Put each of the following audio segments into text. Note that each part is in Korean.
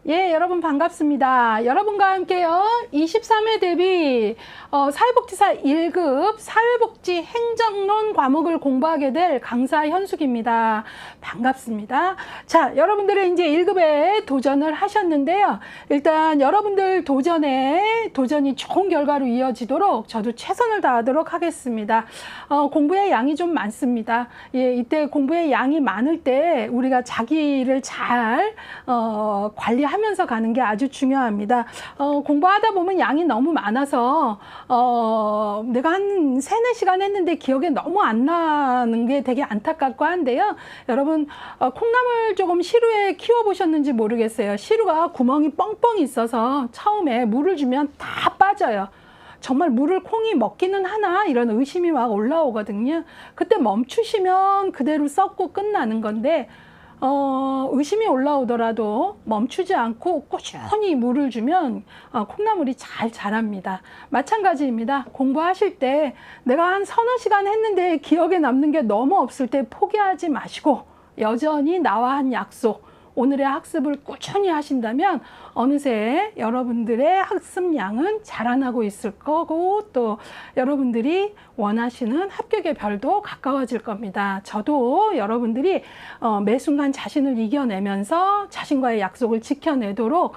예, 여러분 반갑습니다. 여러분과 함께요. 23회 대비 사회복지사 1급 사회복지 행정론 과목을 공부하게 될 강사 현숙입니다. 반갑습니다. 자, 여러분들이 이제 1급에 도전을 하셨는데요. 일단 여러분들 도전이 좋은 결과로 이어지도록 저도 최선을 다하도록 하겠습니다. 공부의 양이 좀 많습니다. 예, 이때 공부의 양이 많을 때 우리가 자기를 잘 관리하면서 가는 게 아주 중요합니다. 공부하다 보면 양이 너무 많아서 내가 한 3-4시간 했는데 기억에 너무 안 나는 게 되게 안타깝고 한데요. 여러분 콩나물 조금 시루에 키워보셨는지 모르겠어요. 시루가 구멍이 뻥뻥 있어서 처음에 물을 주면 다 빠져요. 정말 물을 콩이 먹기는 하나 이런 의심이 막 올라오거든요. 그때 멈추시면 그대로 썩고 끝나는 건데 의심이 올라오더라도 멈추지 않고 꾸준히 물을 주면 콩나물이 잘 자랍니다. 마찬가지입니다. 공부하실 때 내가 한 3-4시간 했는데 기억에 남는 게 너무 없을 때 포기하지 마시고 여전히 나와 한 약속, 오늘의 학습을 꾸준히 하신다면 어느새 여러분들의 학습량은 자라나고 있을 거고 또 여러분들이 원하시는 합격의 별도 가까워질 겁니다. 저도 여러분들이 매 순간 자신을 이겨내면서 자신과의 약속을 지켜내도록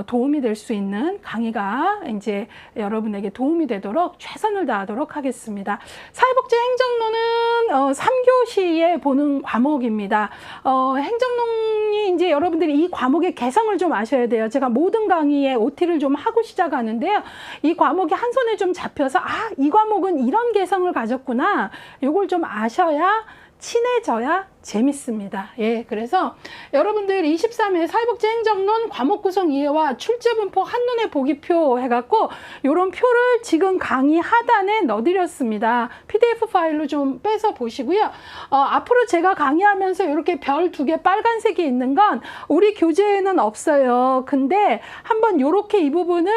도움이 될 수 있는 강의가 이제 여러분에게 도움이 되도록 최선을 다하도록 하겠습니다. 사회복지 행정론은 3교시에 보는 과목입니다. 행정론이 이제 여러분들이 이 과목의 개성을 좀 아셔야 돼요. 제가 모든 강의에 OT를 좀 하고 시작하는데요. 이 과목이 한 손에 좀 잡혀서 이 과목은 이런 개성을 가졌구나. 이걸 좀 아셔야 친해져야 재밌습니다. 예, 그래서 여러분들 23회 사회복지 행정론 과목 구성 이해와 출제 분포 한눈에 보기표 해갖고 요런 표를 지금 강의 하단에 넣어드렸습니다. PDF 파일로 좀 빼서 보시고요. 앞으로 제가 강의하면서 이렇게 별 2개 빨간색이 있는 건 우리 교재에는 없어요. 근데 한번 요렇게 이 부분을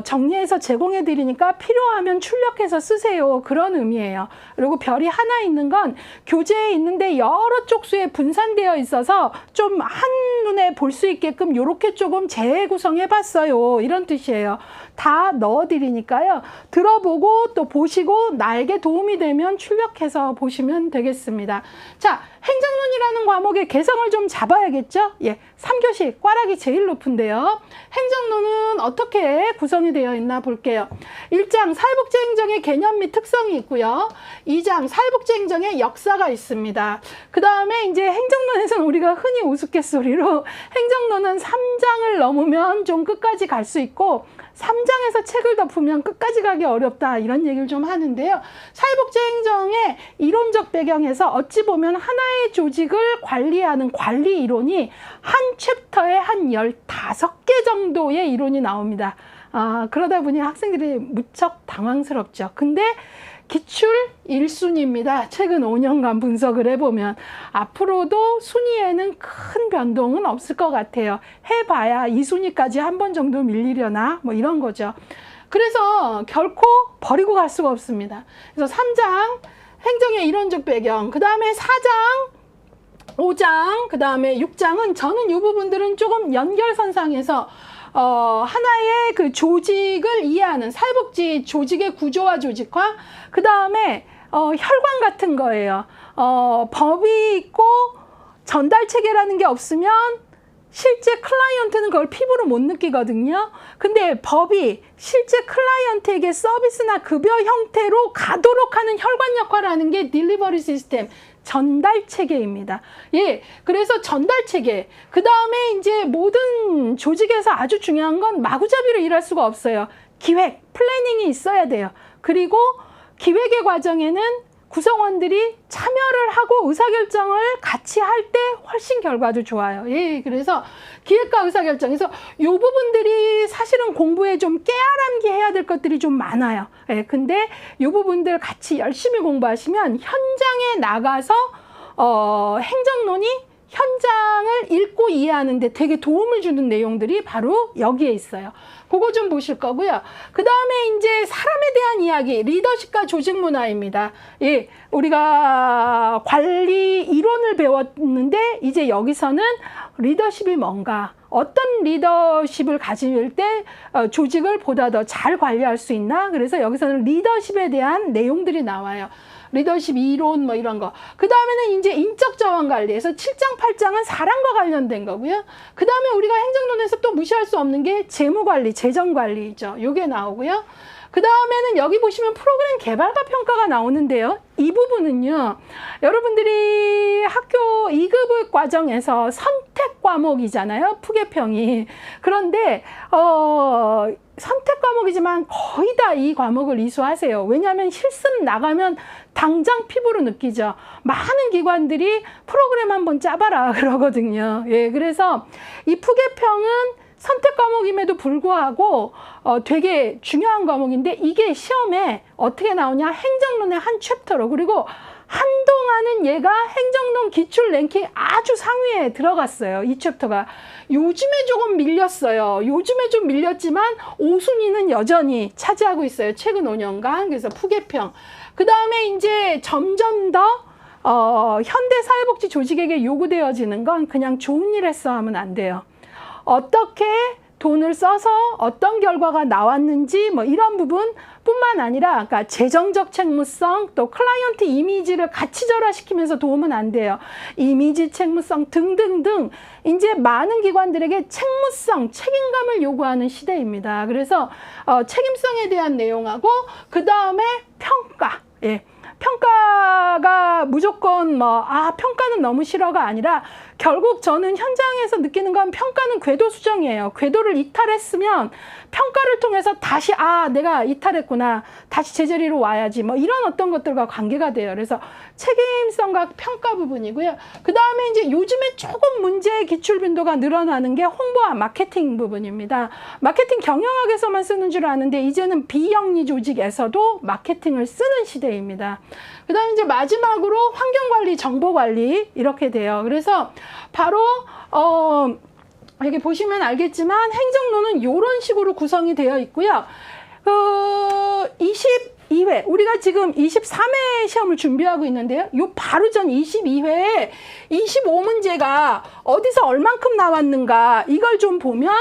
정리해서 제공해 드리니까 필요하면 출력해서 쓰세요. 그런 의미예요. 그리고 별이 하나 있는 건 교재에 있는데 여러 쪽수에 분산되어 있어서 좀 한눈에 볼 수 있게끔 이렇게 조금 재구성해 봤어요. 이런 뜻이에요. 다 넣어 드리니까요. 들어보고 또 보시고 나에게 도움이 되면 출력해서 보시면 되겠습니다. 자, 행정론이라는 과목의 개성을 좀 잡아야겠죠? 예, 3교시 꽈락이 제일 높은데요. 행정론은 어떻게 구성이 되어 있나 볼게요. 1장 사회복지행정의 개념 및 특성이 있고요. 2장 사회복지행정의 역사가 있습니다. 그 다음에 이제 행정론에서는 우리가 흔히 우스갯소리로 행정론은 3장을 넘으면 좀 끝까지 갈 수 있고 3장에서 책을 덮으면 끝까지 가기 어렵다 이런 얘기를 좀 하는데요. 사회복지행정의 이론적 배경에서 어찌 보면 하나의 조직을 관리하는 관리 이론이 한 챕터에 한 15개 정도의 이론이 나옵니다. 그러다 보니 학생들이 무척 당황스럽죠. 근데 기출 1순위입니다. 최근 5년간 분석을 해보면 앞으로도 순위에는 큰 변동은 없을 것 같아요. 해봐야 2순위까지 한 번 정도 밀리려나 뭐 이런 거죠. 그래서 결코 버리고 갈 수가 없습니다. 그래서 3장 행정의 이론적 배경, 그 다음에 4장 5장, 그 다음에 6장은 저는 이 부분들은 조금 연결선상에서 하나의 그 조직을 이해하는 사회복지 조직의 구조와 조직화, 그 다음에 혈관 같은 거예요. 법이 있고 전달 체계라는 게 없으면 실제 클라이언트는 그걸 피부로 못 느끼거든요. 근데 법이 실제 클라이언트에게 서비스나 급여 형태로 가도록 하는 혈관 역할을 하는 게 딜리버리 시스템, 전달 체계입니다. 예, 그래서 전달 체계. 그 다음에 이제 모든 조직에서 아주 중요한 건 마구잡이로 일할 수가 없어요. 기획, 플래닝이 있어야 돼요. 그리고 기획의 과정에는 구성원들이 참여를 하고 의사결정을 같이 할 때 훨씬 결과도 좋아요. 예, 그래서 기획과 의사결정에서 이 부분들이 사실은 공부에 좀 깨알암기 해야 될 것들이 좀 많아요. 예, 근데 이 부분들 같이 열심히 공부하시면 현장에 나가서 행정론이 현장을 읽고 이해하는데 되게 도움을 주는 내용들이 바로 여기에 있어요. 그거 좀 보실 거고요. 그 다음에 이제 사람에 대한 이야기, 리더십과 조직 문화입니다. 예, 우리가 관리 이론을 배웠는데 이제 여기서는 리더십이 뭔가, 어떤 리더십을 가질 때 조직을 보다 더 잘 관리할 수 있나? 그래서 여기서는 리더십에 대한 내용들이 나와요. 리더십 이론 뭐 이런 거. 그 다음에는 이제 인적 자원 관리에서 7장, 8장은 사람과 관련된 거고요. 그 다음에 우리가 행정론에서 또 무시할 수 없는 게 재무 관리, 재정 관리죠. 요게 나오고요. 그 다음에는 여기 보시면 프로그램 개발과 평가가 나오는데요. 이 부분은요, 여러분들이 학교 2급 과정에서 선택 과목이잖아요. 푸계평이. 그런데 선택 과목이지만 거의 다 이 과목을 이수하세요. 왜냐하면 실습 나가면 당장 피부로 느끼죠. 많은 기관들이 프로그램 한번 짜봐라 그러거든요. 예, 그래서 이 푸계평은 선택 과목임에도 불구하고 되게 중요한 과목인데, 이게 시험에 어떻게 나오냐, 행정론의 한 챕터로. 그리고 한동안은 얘가 행정론 기출 랭킹 아주 상위에 들어갔어요. 이 챕터가. 요즘에 조금 밀렸어요. 요즘에 좀 밀렸지만 5순위는 여전히 차지하고 있어요. 최근 5년간. 그래서 푸계평. 그 다음에 이제 점점 더 현대 사회복지 조직에게 요구되어지는 건 그냥 좋은 일 했어 하면 안 돼요. 어떻게 돈을 써서 어떤 결과가 나왔는지 뭐 이런 부분뿐만 아니라, 그러니까 재정적 책무성, 또 클라이언트 이미지를 같이 절하시키면서 도움은 안 돼요. 이미지 책무성 등등등 이제 많은 기관들에게 책무성, 책임감을 요구하는 시대입니다. 그래서 책임성에 대한 내용하고 그 다음에 평가. 예. 평가가 무조건 평가는 너무 싫어가 아니라, 결국 저는 현장에서 느끼는 건 평가는 궤도 수정이에요. 궤도를 이탈했으면 평가를 통해서 다시 내가 이탈했구나, 다시 제자리로 와야지, 뭐 이런 어떤 것들과 관계가 돼요. 그래서 책임성과 평가 부분이고요. 그 다음에 이제 요즘에 조금 문제의 기출 빈도가 늘어나는 게 홍보와 마케팅 부분입니다. 마케팅 경영학에서만 쓰는 줄 아는데 이제는 비영리 조직에서도 마케팅을 쓰는 시대입니다. 그 다음에 이제 마지막으로 환경관리, 정보관리 이렇게 돼요. 그래서 바로 여기 보시면 알겠지만 행정론은 이런 식으로 구성이 되어 있고요. 22회, 우리가 지금 23회 시험을 준비하고 있는데요. 요 바로 전 22회에 25문제가 어디서 얼만큼 나왔는가, 이걸 좀 보면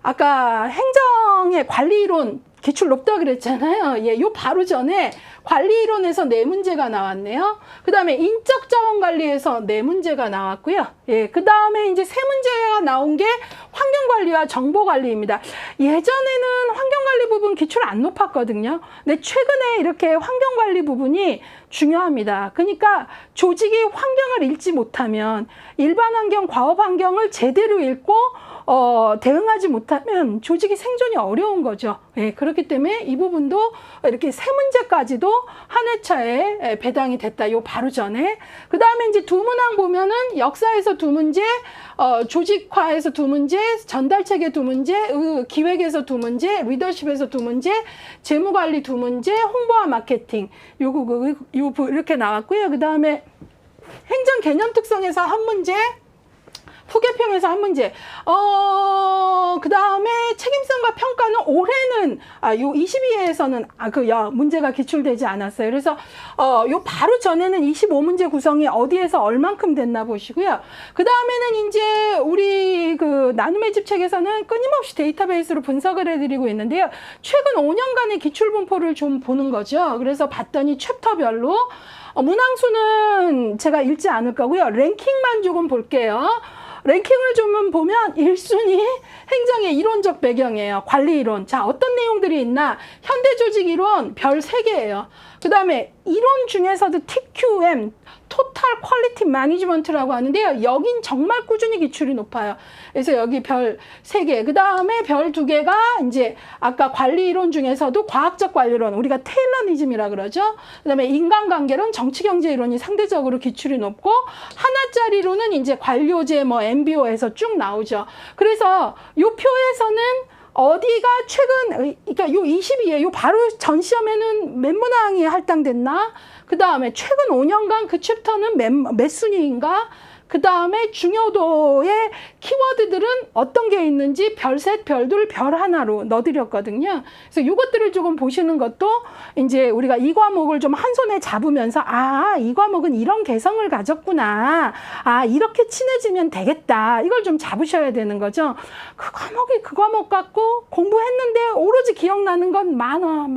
아까 행정의 관리이론 기출 높다 그랬잖아요. 예, 요 바로 전에 관리이론에서 4문제가 나왔네요. 그 다음에 인적 자원 관리에서 4문제가 나왔고요. 예, 그 다음에 이제 3문제가 나온 게 환경 관리와 정보 관리입니다. 예전에는 환경 관리 부분 기출 안 높았거든요. 근데 최근에 이렇게 환경 관리 부분이 중요합니다. 그러니까 조직이 환경을 읽지 못하면, 일반 환경, 과업 환경을 제대로 읽고 대응하지 못하면 조직이 생존이 어려운 거죠. 예, 그렇기 때문에 이 부분도 이렇게 3문제까지도 한 회차에 배당이 됐다. 요 바로 전에. 그 다음에 이제 두 문항 보면은 역사에서 2문제, 조직화에서 2문제, 전달체계 2문제, 기획에서 2문제, 리더십에서 2문제, 재무관리 2문제, 홍보와 마케팅. 요거 이렇게 나왔고요. 그 다음에 행정 개념 특성에서 1문제, 푸계평에서 1문제. 그 다음에 책임성과 평가는 올해는 요 22회에서는 문제가 기출되지 않았어요. 그래서 요 바로 전에는 25문제 구성이 어디에서 얼만큼 됐나 보시고요. 그 다음에는 이제 우리 그 나눔의 집 책에서는 끊임없이 데이터베이스로 분석을 해드리고 있는데요. 최근 5년간의 기출 분포를 좀 보는 거죠. 그래서 봤더니 챕터별로 문항수는 제가 읽지 않을 거고요. 랭킹만 조금 볼게요. 랭킹을 좀 보면 1순위 행정의 이론적 배경이에요. 관리 이론. 자, 어떤 내용들이 있나? 현대 조직 이론 별 3개예요. 그 다음에 이론 중에서도 TQM, 토탈 퀄리티 매니지먼트라고 하는데요. 여긴 정말 꾸준히 기출이 높아요. 그래서 여기 별 3개. 그 다음에 별 2개가 이제 아까 관리 이론 중에서도 과학적 관리론, 우리가 테일러니즘이라 그러죠. 그 다음에 인간관계론, 정치경제 이론이 상대적으로 기출이 높고, 하나짜리로는 이제 관료제 MBO에서 쭉 나오죠. 그래서 이 표에서는 어디가 최근, 그러니까 요 22회, 요 바로 전 시험에는 몇 문항이 할당됐나? 그 다음에 최근 5년간 그 챕터는 몇 순위인가? 그 다음에 중요도의 키워드들은 어떤 게 있는지 별셋, 별둘, 별 하나로 넣어드렸거든요. 그래서 이것들을 조금 보시는 것도 이제 우리가 이 과목을 좀 한 손에 잡으면서 이 과목은 이런 개성을 가졌구나. 이렇게 친해지면 되겠다. 이걸 좀 잡으셔야 되는 거죠. 그 과목이 그 과목 같고 공부했는데 오로지 기억나는 건 많어.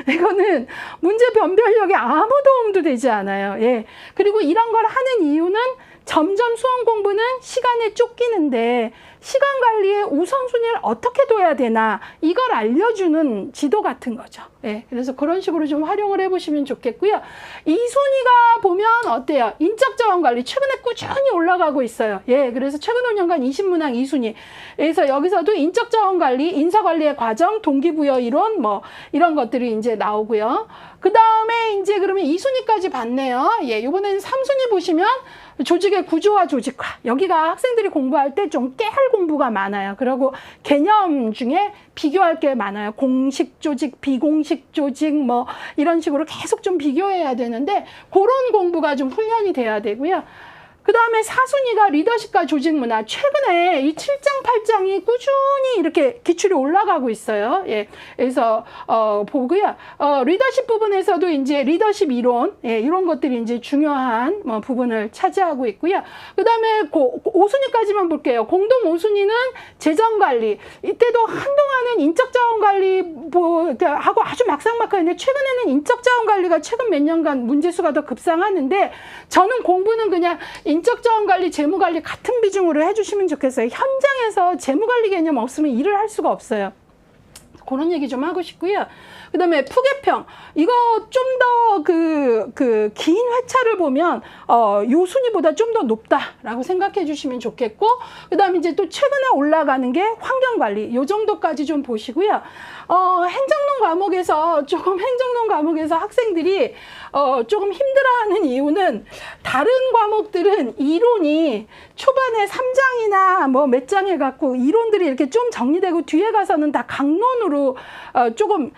이거는 문제 변별력에 아무 도움도 되지 않아요. 예. 그리고 이런 걸 하는 이유는 점점 수험 공부는 시간에 쫓기는데 시간 관리의 우선순위를 어떻게 둬야 되나 이걸 알려주는 지도 같은 거죠. 예, 그래서 그런 식으로 좀 활용을 해보시면 좋겠고요. 이 순위가 보면 어때요? 인적 자원 관리 최근에 꾸준히 올라가고 있어요. 예, 그래서 최근 5년간 20문항 2순위. 그래서 여기서도 인적 자원 관리, 인사 관리의 과정, 동기부여 이론 뭐 이런 것들이 이제 나오고요. 그 다음에 이제 그러면 2순위까지 봤네요. 예, 이번에는 3순위 보시면 조직의 구조와 조직화. 여기가 학생들이 공부할 때 좀 깨알 공부가 많아요. 그리고 개념 중에 비교할 게 많아요. 공식 조직, 비공식 조직 뭐 이런 식으로 계속 좀 비교해야 되는데 그런 공부가 좀 훈련이 돼야 되고요. 그 다음에 4순위가 리더십과 조직 문화. 최근에 이 7장, 8장이 꾸준히 이렇게 기출이 올라가고 있어요. 예. 그래서, 보고요. 리더십 부분에서도 이제 리더십 이론, 예, 이런 것들이 이제 중요한 부분을 차지하고 있고요. 그 다음에 5순위까지만 볼게요. 공동 5순위는 재정 관리. 이때도 한동안은 인적 자원 관리 하고 아주 막상막하는데 최근에는 인적 자원 관리가 최근 몇 년간 문제수가 더 급상하는데 저는 공부는 그냥 인적 자원 관리, 재무 관리 같은 비중으로 해주시면 좋겠어요. 현장에서 재무 관리 개념 없으면 일을 할 수가 없어요. 그런 얘기 좀 하고 싶고요. 그 다음에 푸개평. 이거 좀 더 긴 회차를 보면, 요 순위보다 좀 더 높다라고 생각해 주시면 좋겠고, 그 다음에 이제 또 최근에 올라가는 게 환경관리. 요 정도까지 좀 보시고요. 행정론 과목에서 학생들이, 조금 힘들어하는 이유는 다른 과목들은 이론이 초반에 3장이나 뭐 몇 장 해갖고 이론들이 이렇게 좀 정리되고 뒤에 가서는 다 강론으로 조금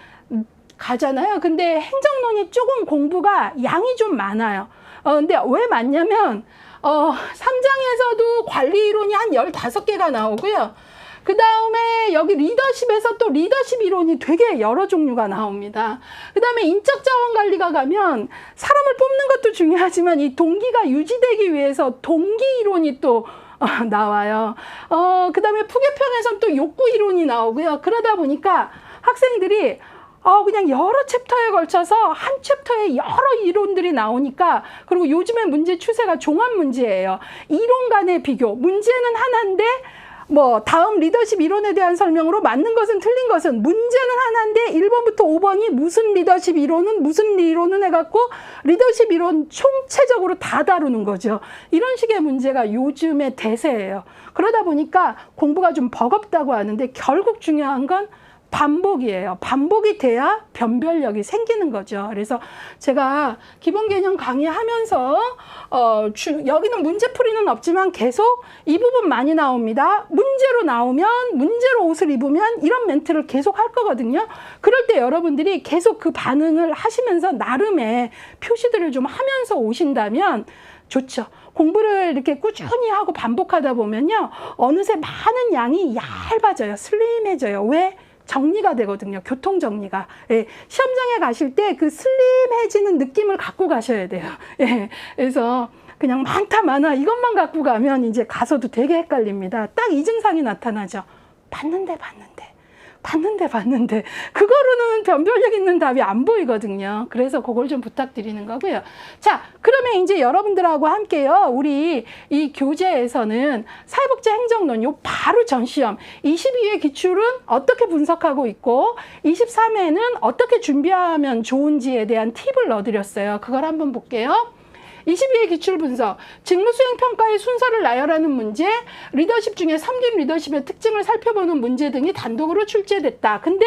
가잖아요. 근데 행정론이 조금 공부가 양이 좀 많아요. 근데 왜 많냐면 3장에서도 관리 이론이 한 15개가 나오고요. 그 다음에 여기 리더십에서 또 리더십 이론이 되게 여러 종류가 나옵니다. 그 다음에 인적 자원 관리가 가면 사람을 뽑는 것도 중요하지만 이 동기가 유지되기 위해서 동기 이론이 또 나와요. 그 다음에 푸개평에서는 또 욕구 이론이 나오고요. 그러다 보니까 학생들이 그냥 여러 챕터에 걸쳐서 한 챕터에 여러 이론들이 나오니까, 그리고 요즘에 문제 추세가 종합 문제예요. 이론 간의 비교. 문제는 하나인데 뭐 다음 리더십 이론에 대한 설명으로 맞는 것은 틀린 것은, 문제는 하나인데 1번부터 5번이 무슨 리더십 이론은 무슨 이론은 해갖고 리더십 이론 총체적으로 다 다루는 거죠. 이런 식의 문제가 요즘의 대세예요. 그러다 보니까 공부가 좀 버겁다고 하는데 결국 중요한 건 반복이에요. 반복이 돼야 변별력이 생기는 거죠. 그래서 제가 기본 개념 강의하면서 여기는 문제풀이는 없지만 계속 이 부분 많이 나옵니다. 문제로 나오면 문제로 옷을 입으면 이런 멘트를 계속 할 거거든요. 그럴 때 여러분들이 계속 그 반응을 하시면서 나름의 표시들을 좀 하면서 오신다면 좋죠. 공부를 이렇게 꾸준히 하고 반복하다 보면요, 어느새 많은 양이 얇아져요. 슬림해져요. 왜? 정리가 되거든요. 교통 정리가. 예, 시험장에 가실 때 그 슬림해지는 느낌을 갖고 가셔야 돼요. 예, 그래서 그냥 많다 많아 이것만 갖고 가면 이제 가서도 되게 헷갈립니다. 딱 이 증상이 나타나죠. 봤는데 그거로는 변별력 있는 답이 안 보이거든요. 그래서 그걸 좀 부탁드리는 거고요. 자, 그러면 이제 여러분들하고 함께요, 우리 이 교재에서는 사회복지 행정론 요 바로 전 시험 22회 기출은 어떻게 분석하고 있고 23회는 어떻게 준비하면 좋은지에 대한 팁을 넣어드렸어요. 그걸 한번 볼게요. 22회 기출 분석, 직무수행 평가의 순서를 나열하는 문제, 리더십 중에 섬김 리더십의 특징을 살펴보는 문제 등이 단독으로 출제됐다. 근데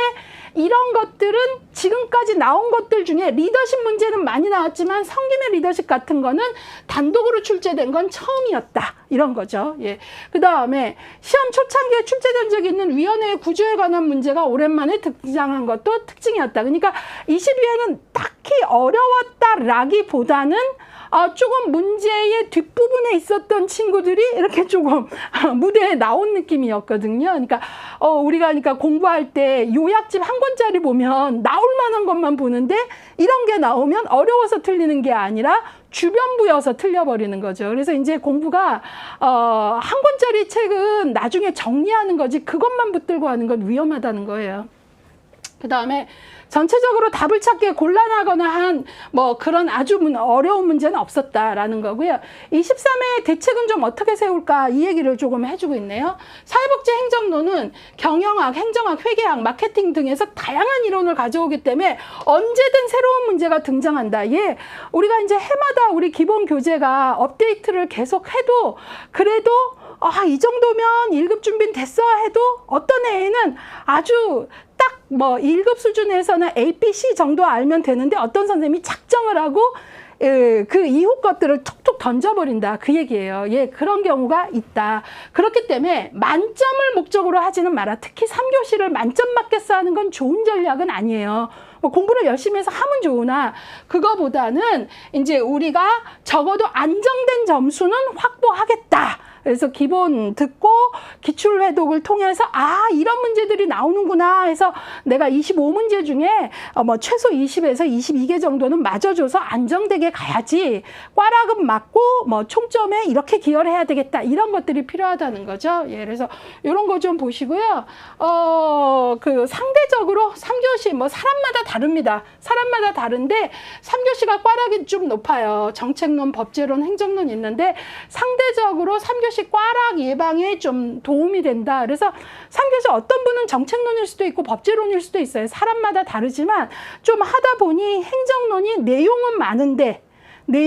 이런 것들은 지금까지 나온 것들 중에 리더십 문제는 많이 나왔지만 섬김의 리더십 같은 거는 단독으로 출제된 건 처음이었다. 이런 거죠. 예. 그 다음에 시험 초창기에 출제된 적이 있는 위원회의 구조에 관한 문제가 오랜만에 등장한 것도 특징이었다. 그러니까 22회는 딱 딱히 어려웠다라기보다는 조금 문제의 뒷부분에 있었던 친구들이 이렇게 조금 무대에 나온 느낌이었거든요. 그러니까 우리가 그러니까 공부할 때 요약집 한 권짜리 보면 나올 만한 것만 보는데 이런 게 나오면 어려워서 틀리는 게 아니라 주변부여서 틀려버리는 거죠. 그래서 이제 공부가 한 권짜리 책은 나중에 정리하는 거지 그것만 붙들고 하는 건 위험하다는 거예요. 그 다음에 전체적으로 답을 찾기에 곤란하거나 한 뭐 그런 아주 어려운 문제는 없었다라는 거고요. 23회 대책은 좀 어떻게 세울까 이 얘기를 조금 해주고 있네요. 사회복지 행정론은 경영학, 행정학, 회계학, 마케팅 등에서 다양한 이론을 가져오기 때문에 언제든 새로운 문제가 등장한다. 예, 우리가 이제 해마다 우리 기본 교재가 업데이트를 계속 해도 그래도 이 정도면 1급 준비는 됐어 해도 어떤 애에는 아주 딱 뭐 1급 수준에서는 A, B, C 정도 알면 되는데 어떤 선생님이 작정을 하고 그 이후 것들을 툭툭 던져버린다. 그 얘기예요. 예, 그런 경우가 있다. 그렇기 때문에 만점을 목적으로 하지는 마라. 특히 3교시를 만점 맞겠어 하는 건 좋은 전략은 아니에요. 공부를 열심히 해서 하면 좋으나 그거보다는 이제 우리가 적어도 안정된 점수는 확보하겠다. 그래서 기본 듣고 기출 회독을 통해서 이런 문제들이 나오는구나 해서 내가 25문제 중에 뭐 최소 20에서 22개 정도는 맞아줘서 안정되게 가야지. 꽈락은 맞고 뭐 총점에 이렇게 기여해야 되겠다. 이런 것들이 필요하다는 거죠. 예, 그래서 이런 거 좀 보시고요. 그 상대적으로 3교시 뭐 사람마다 다릅니다. 사람마다 다른데 3교시가 꽈락이 좀 높아요. 정책론, 법제론, 행정론 있는데 상대적으로 3교시 꽈락 예방에 좀 도움이 된다. 그래서 3교시 어떤 분은 정책론일 수도 있고 법제론일 수도 있어요. 사람마다 다르지만 좀 하다 보니 행정론이 내용은 많은데 내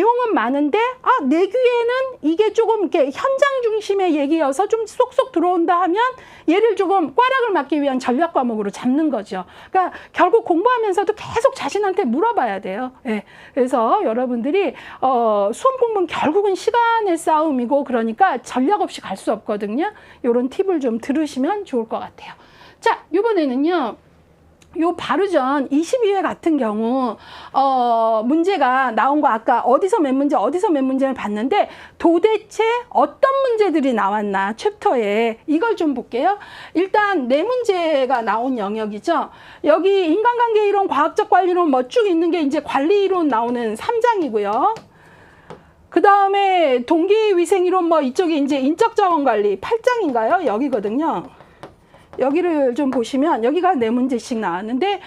귀에는 이게 조금 이렇게 현장 중심의 얘기여서 좀 쏙쏙 들어온다 하면 얘를 조금 꽈락을 맞기 위한 전략 과목으로 잡는 거죠. 그러니까 결국 공부하면서도 계속 자신한테 물어봐야 돼요. 예. 그래서 여러분들이 수험 공부는 결국은 시간의 싸움이고 그러니까 전략 없이 갈 수 없거든요. 이런 팁을 좀 들으시면 좋을 것 같아요. 자, 이번에는요. 요 바로 전 22회 같은 경우 문제가 나온 거 아까 어디서 몇 문제를 봤는데 도대체 어떤 문제들이 나왔나 챕터에 이걸 좀 볼게요. 일단 4문제가 나온 영역이죠. 여기 인간관계 이론, 과학적 관리론 뭐 쭉 있는 게 이제 관리 이론 나오는 3장이고요. 그 다음에 동기위생 이론 뭐 이쪽이 이제 인적 자원 관리 8장인가요? 여기거든요. 여기를 좀 보시면 여기가 4문제씩 나왔는데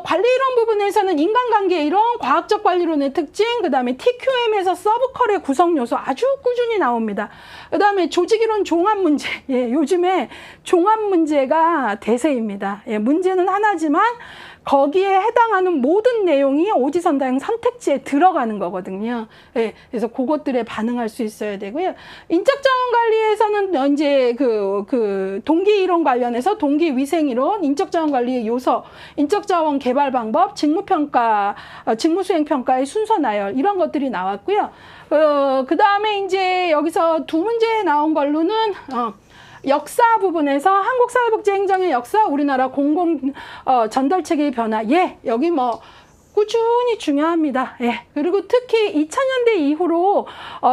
관리 이론 부분에서는 인간관계 이론, 과학적 관리론의 특징, 그 다음에 TQM에서 서브컬의 구성 요소 아주 꾸준히 나옵니다. 그 다음에 조직 이론 종합 문제. 예, 요즘에 종합 문제가 대세입니다. 예, 문제는 하나지만 거기에 해당하는 모든 내용이 오지선다형 선택지에 들어가는 거거든요. 예, 그래서 그것들에 반응할 수 있어야 되고요. 인적자원 관리에서는 이제 그 동기 이론 관련해서 동기 위생 이론, 인적자원 관리의 요소, 인적자원 개발 방법, 직무평가, 직무수행 평가의 순서 나열 이런 것들이 나왔고요. 그 다음에 이제 여기서 2문제 나온 걸로는 역사 부분에서 한국사회복지행정의 역사, 우리나라 공공 전달체계의 변화. 예, 여기 뭐 꾸준히 중요합니다. 예, 그리고 특히 2000년대 이후로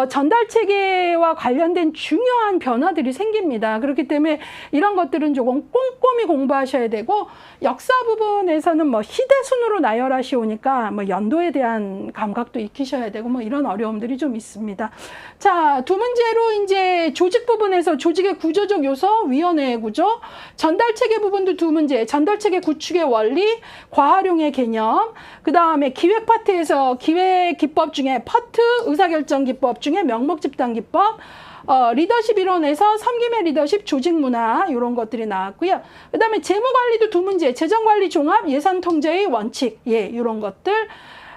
전달체계와 관련된 중요한 변화들이 생깁니다. 그렇기 때문에 이런 것들은 조금 꼼꼼히 공부하셔야 되고 역사 부분에서는 뭐 시대순으로 나열하시오니까 뭐 연도에 대한 감각도 익히셔야 되고 뭐 이런 어려움들이 좀 있습니다. 자, 2문제로 이제 조직 부분에서 조직의 구조적 요소, 위원회의 구조, 전달체계 부분도 2문제, 전달체계 구축의 원리, 과활용의 개념, 그 다음에 기획 파트에서 기획 기법 중에 퍼트, 의사결정 기법 중에 명목 집단 기법, 리더십 이론에서 섬김의 리더십, 조직 문화 이런 것들이 나왔고요. 그 다음에 재무관리도 2문제, 재정관리 종합, 예산 통제의 원칙, 예, 이런 것들.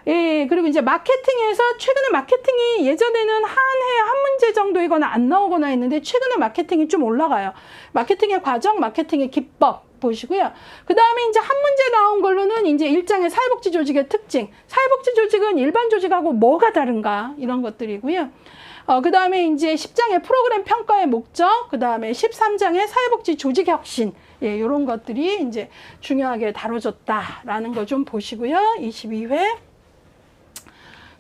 예, 그리고 이제 마케팅에서 최근에 마케팅이 예전에는 한 해에 한 문제 정도이거나 안 나오거나 했는데 최근에 마케팅이 좀 올라가요. 마케팅의 과정, 마케팅의 기법 보시고요. 그 다음에 이제 한 문제 나온 걸로는 이제 1장의 사회복지 조직의 특징. 사회복지 조직은 일반 조직하고 뭐가 다른가? 이런 것들이고요. 그 다음에 이제 10장의 프로그램 평가의 목적, 그 다음에 13장의 사회복지 조직 혁신, 예, 이런 것들이 이제 중요하게 다뤄졌다라는 거 좀 보시고요. 22회.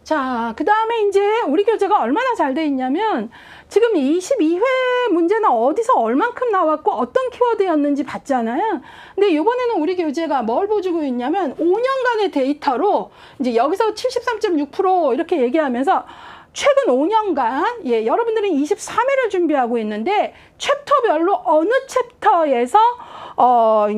자, 그 다음에 이제 우리 교재가 얼마나 잘 돼 있냐면 지금 22회 문제는 어디서 얼만큼 나왔고 어떤 키워드였는지 봤잖아요. 근데 이번에는 우리 교재가 뭘 보여주고 있냐면 5년간의 데이터로 이제 여기서 73.6% 이렇게 얘기하면서 최근 5년간, 예, 여러분들은 23회를 준비하고 있는데 챕터별로 어느 챕터에서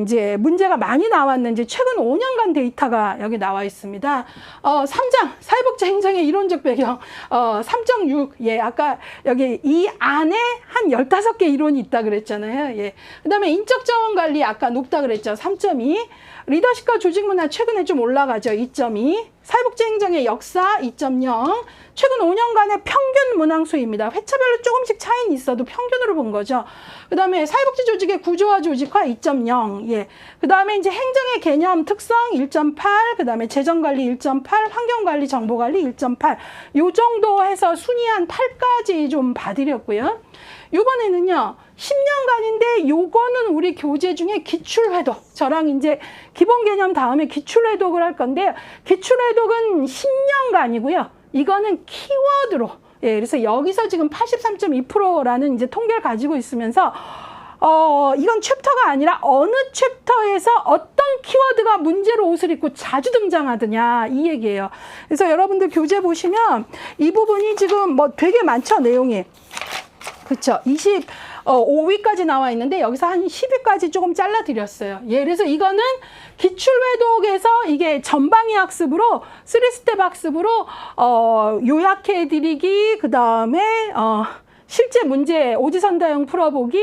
이제 문제가 많이 나왔는지 최근 5년간 데이터가 여기 나와 있습니다. 3장 사회복지 행정의 이론적 배경 3.6, 예, 아까 여기 이 안에 한 15개 이론이 있다 그랬잖아요. 예. 그다음에 인적 자원 관리 아까 높다 그랬죠. 3.2. 리더십과 조직 문화 최근에 좀 올라가죠. 2.2. 사회복지 행정의 역사 2.0. 최근 5년간의 평균 문항수입니다. 회차별로 조금씩 차이는 있어도 평균으로 본 거죠. 그 다음에 사회복지 조직의 구조화 조직화 2.0. 예. 그 다음에 이제 행정의 개념 특성 1.8. 그 다음에 재정관리 1.8. 환경관리 정보관리 1.8. 요 정도 해서 순위 한 8까지 좀 봐드렸고요. 이번에는요. 10년간인데 요거는 우리 교재 중에 기출회독. 저랑 이제 기본 개념 다음에 기출회독을 할 건데 기출회독은 10년간이고요. 이거는 키워드로. 예, 그래서 여기서 지금 83.2%라는 이제 통계를 가지고 있으면서 이건 챕터가 아니라 어느 챕터에서 어떤 키워드가 문제로 옷을 입고 자주 등장하느냐 이 얘기예요. 그래서 여러분들 교재 보시면 이 부분이 지금 뭐 되게 많죠, 내용이. 그렇죠. 25위까지 나와 있는데 여기서 한 10위까지 조금 잘라 드렸어요. 예, 그래서 이거는 기출회독에서 이게 전방위 학습으로 3스텝 학습으로 요약해 드리기, 그다음에 실제 문제 오지선다형 풀어보기,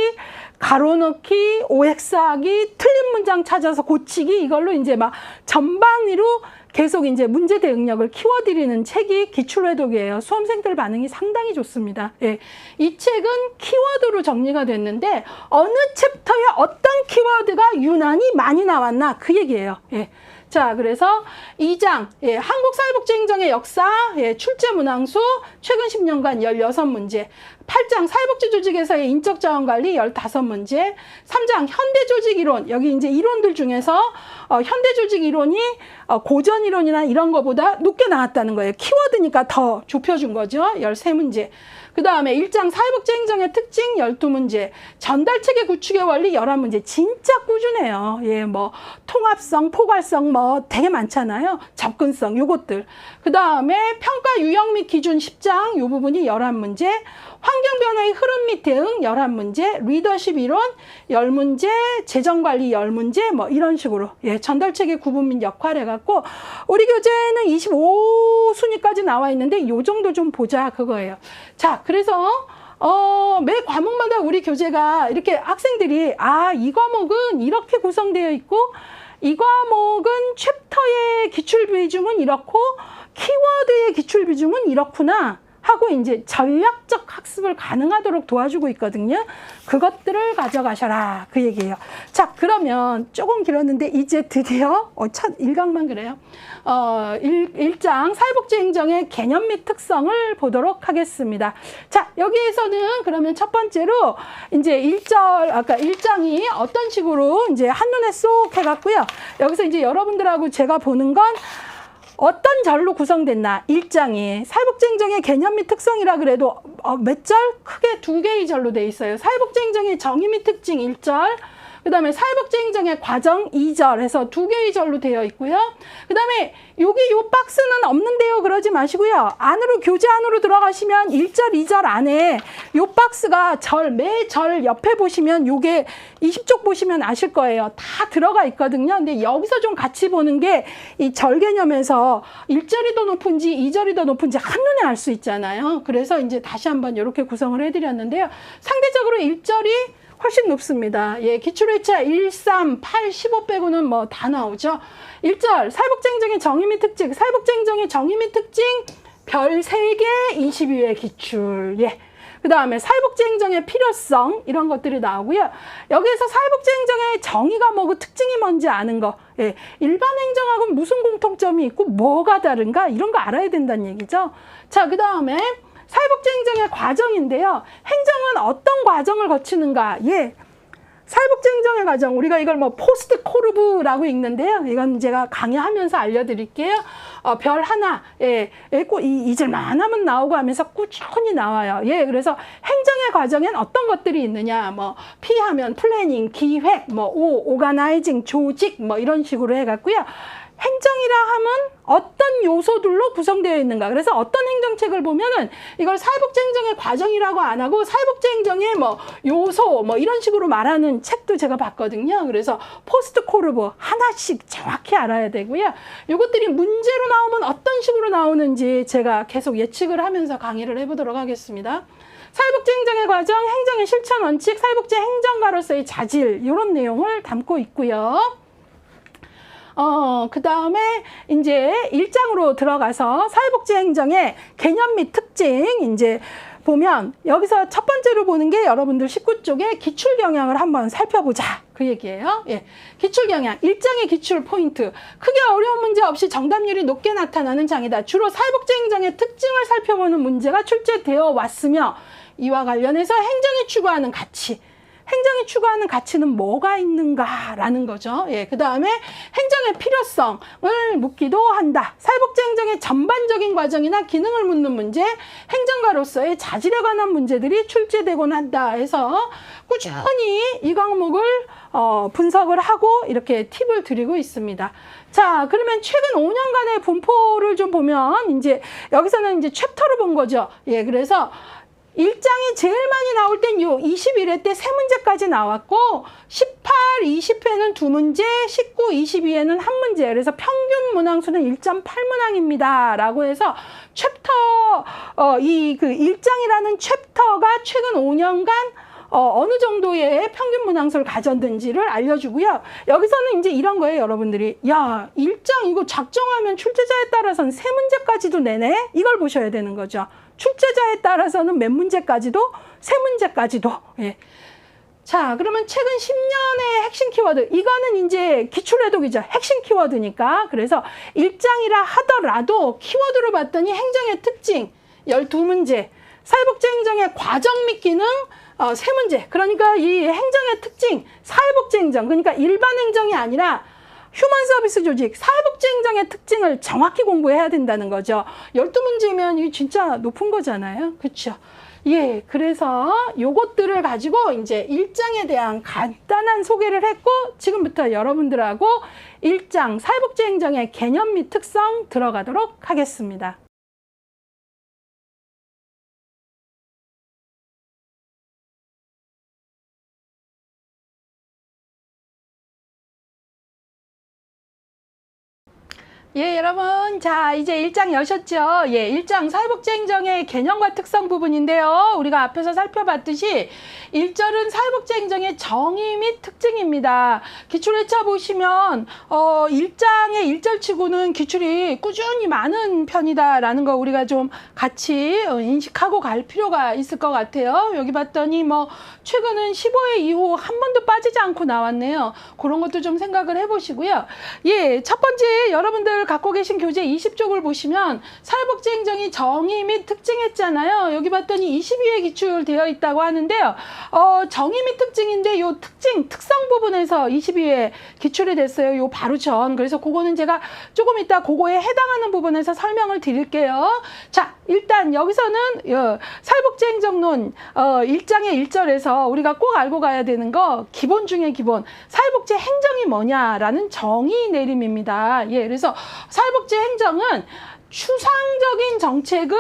가로넣기, OX하기, 틀린 문장 찾아서 고치기, 이걸로 이제 막 전방위로 계속 이제 문제 대응력을 키워드리는 책이 기출회독이에요. 수험생들 반응이 상당히 좋습니다. 예. 이 책은 키워드로 정리가 됐는데 어느 챕터에 어떤 키워드가 유난히 많이 나왔나 그 얘기예요. 예. 자, 그래서 2장, 예, 한국사회복지행정의 역사, 예, 출제 문항수, 최근 10년간 16문제. 8장, 사회복지조직에서의 인적자원관리 15문제. 3장, 현대조직이론, 여기 이제 이론들 중에서 현대조직 이론이 고전 이론이나 이런 거보다 높게 나왔다는 거예요. 키워드니까 더 좁혀준 거죠. 13문제. 그 다음에 1장 사회복지 행정의 특징 12문제, 전달체계 구축의 원리 11문제. 진짜 꾸준해요. 예, 뭐 통합성, 포괄성 뭐 되게 많잖아요. 접근성 요것들. 그 다음에 평가 유형 및 기준 10장 요 부분이 11문제, 환경 변화의 흐름 및 대응 11문제, 리더십 이론 10문제, 재정관리 10문제 뭐 이런 식으로, 예, 전달체계 구분 및 역할 해갖고 우리 교재는 25순위까지 나와 있는데 요 정도 좀 보자 그거예요. 자, 그래서 매 과목마다 우리 교재가 이렇게 학생들이 이 과목은 이렇게 구성되어 있고 이 과목은 챕터의 기출 비중은 이렇고 키워드의 기출 비중은 이렇구나 하고 이제 전략적 학습을 가능하도록 도와주고 있거든요. 그것들을 가져가셔라 그 얘기예요. 자, 그러면 조금 길었는데 이제 드디어 첫 1강만 그래요. 1장 사회복지행정의 개념 및 특성을 보도록 하겠습니다. 자, 여기에서는 그러면 첫 번째로 이제 1절 아까 1장이 어떤 식으로 이제 한눈에 쏙 해갖고요. 여기서 이제 여러분들하고 제가 보는 건 어떤 절로 구성됐나? 1장이 사회복지행정의 개념 및 특성이라 그래도 몇 절? 크게 2개의 절로 돼 있어요. 사회복지행정의 정의 및 특징 1절, 그 다음에 사회복지행정의 과정 2절 해서 2개의 절로 되어 있고요. 그 다음에 여기 요 박스는 없는데요 그러지 마시고요. 안으로 교재 안으로 들어가시면 1절 2절 안에 요 박스가 매 절 옆에 보시면 요게 20쪽 보시면 아실 거예요. 다 들어가 있거든요. 근데 여기서 좀 같이 보는 게 이 절 개념에서 1절이 더 높은지 2절이 더 높은지 한눈에 알 수 있잖아요. 그래서 이제 다시 한번 이렇게 구성을 해드렸는데요. 상대적으로 1절이 훨씬 높습니다. 예, 기출회차 1, 3, 8, 15 빼고는 뭐 다 나오죠. 1절 사회복지행정의 정의 및 특징, 사회복지행정의 정의 및 특징 별 3개 22회 기출. 예. 그 다음에 사회복지행정의 필요성 이런 것들이 나오고요. 여기에서 사회복지행정의 정의가 뭐고 특징이 뭔지 아는 거. 예. 일반 행정하고 무슨 공통점이 있고 뭐가 다른가 이런 거 알아야 된다는 얘기죠. 자, 그 다음에 사회복지행정의 과정인데요. 행정은 어떤 과정을 거치는가? 예. 사회복지행정의 과정, 우리가 이걸 뭐 포스트 코르브라고 읽는데요. 이건 제가 강의하면서 알려드릴게요. 별 하나에 잊을만 하면 나오고 하면서 꾸준히 나와요. 예, 그래서 행정의 과정엔 어떤 것들이 있느냐, 뭐 P 하면 플래닝, 기획, 뭐 오가나이징, 조직, 뭐 이런 식으로 해갖고요. 행정이라 하면 어떤 요소들로 구성되어 있는가. 그래서 어떤 행정책을 보면은 이걸 사회복지행정의 과정이라고 안 하고 사회복지행정의 뭐 요소 뭐 이런 식으로 말하는 책도 제가 봤거든요. 그래서 포스트 코르보 하나씩 정확히 알아야 되고요. 요것들이 문제로 나오면 어떤 식으로 나오는지 제가 계속 예측을 하면서 강의를 해보도록 하겠습니다. 사회복지행정의 과정, 행정의 실천 원칙, 사회복지 행정가로서의 자질 이런 내용을 담고 있고요. 그 다음에 이제 1장으로 들어가서 사회복지행정의 개념 및 특징 이제 보면 여기서 첫 번째로 보는 게 여러분들 19쪽에 기출경향을 한번 살펴보자 그 얘기예요. 예, 기출경향 1장의 기출 포인트 크게 어려운 문제 없이 정답률이 높게 나타나는 장이다. 주로 사회복지행정의 특징을 살펴보는 문제가 출제되어 왔으며 이와 관련해서 행정이 추구하는 가치 행정이 추구하는 가치는 뭐가 있는가라는 거죠. 예, 그 다음에 행정의 필요성을 묻기도 한다. 사회복지행정의 전반적인 과정이나 기능을 묻는 문제, 행정가로서의 자질에 관한 문제들이 출제되곤 한다 해서 꾸준히 이 과목을 분석을 하고 이렇게 팁을 드리고 있습니다. 자, 그러면 최근 5년간의 분포를 좀 보면 이제 여기서는 이제 챕터를 본 거죠. 예, 그래서 1장이 제일 많이 나올 땐 요 21회 때 3문제까지 나왔고 18, 20회는 2문제, 19, 22회는 1문제. 그래서 평균 문항수는 1.8문항입니다. 라고 해서 챕터 이 그 1장이라는 챕터가 최근 5년간 어느 정도의 평균 문항수를 가졌는지를 알려주고요. 여기서는 이제 이런 거예요, 여러분들이. 야, 1장 이거 작정하면 출제자에 따라서는 3문제까지도 내네? 이걸 보셔야 되는 거죠. 출제자에 따라서는 몇 문제까지도, 3문제까지도. 예. 자, 그러면 최근 10년의 핵심 키워드. 이거는 이제 기출해독이죠. 핵심 키워드니까. 그래서 1장이라 하더라도 키워드로 봤더니 행정의 특징 12문제. 사회복지행정의 과정 및 기능 3문제. 그러니까 이 행정의 특징, 사회복지행정. 그러니까 일반 행정이 아니라 휴먼 서비스 조직, 사회복지행정의 특징을 정확히 공부해야 된다는 거죠. 12문제면 이게 진짜 높은 거잖아요. 그렇죠? 예, 그래서 요것들을 가지고 이제 1장에 대한 간단한 소개를 했고 지금부터 여러분들하고 1장 사회복지행정의 개념 및 특성 들어가도록 하겠습니다. 예, 여러분. 자, 이제 1장 여셨죠? 예, 1장 사회복지행정의 개념과 특성 부분인데요. 우리가 앞에서 살펴봤듯이 1절은 사회복지행정의 정의 및 특징입니다. 기출 회차 보시면 1장의 1절 치고는 기출이 꾸준히 많은 편이다라는 거 우리가 좀 같이 인식하고 갈 필요가 있을 것 같아요. 여기 봤더니 뭐 최근은 15회 이후 한 번도 빠지지 않고 나왔네요. 그런 것도 좀 생각을 해보시고요. 예, 첫 번째 여러분들 갖고 계신 교재 20쪽을 보시면 사회복지행정이 정의 및 특징 했잖아요. 여기 봤더니 22회 기출되어 있다고 하는데요. 정의 및 특징인데 요 특성 부분에서 22회 기출이 됐어요. 요 바로 전. 그래서 그거는 제가 조금 이따 그거에 해당하는 부분에서 설명을 드릴게요. 자, 일단 여기서는 사회복지행정론 1장의 1절에서 우리가 꼭 알고 가야 되는 거 기본 중에 기본. 사회복지 행정이 뭐냐라는 정의 내림입니다. 예, 그래서 사회복지 행정은 추상적인 정책을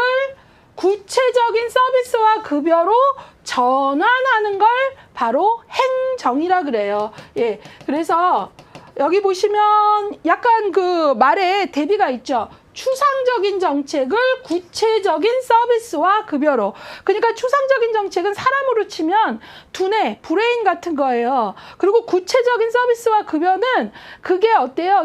구체적인 서비스와 급여로 전환하는 걸 바로 행정이라 그래요. 예, 그래서 여기 보시면 약간 그 말에 대비가 있죠. 추상적인 정책을 구체적인 서비스와 급여로. 그러니까 추상적인 정책은 사람으로 치면 두뇌, 브레인 같은 거예요. 그리고 구체적인 서비스와 급여는 그게 어때요?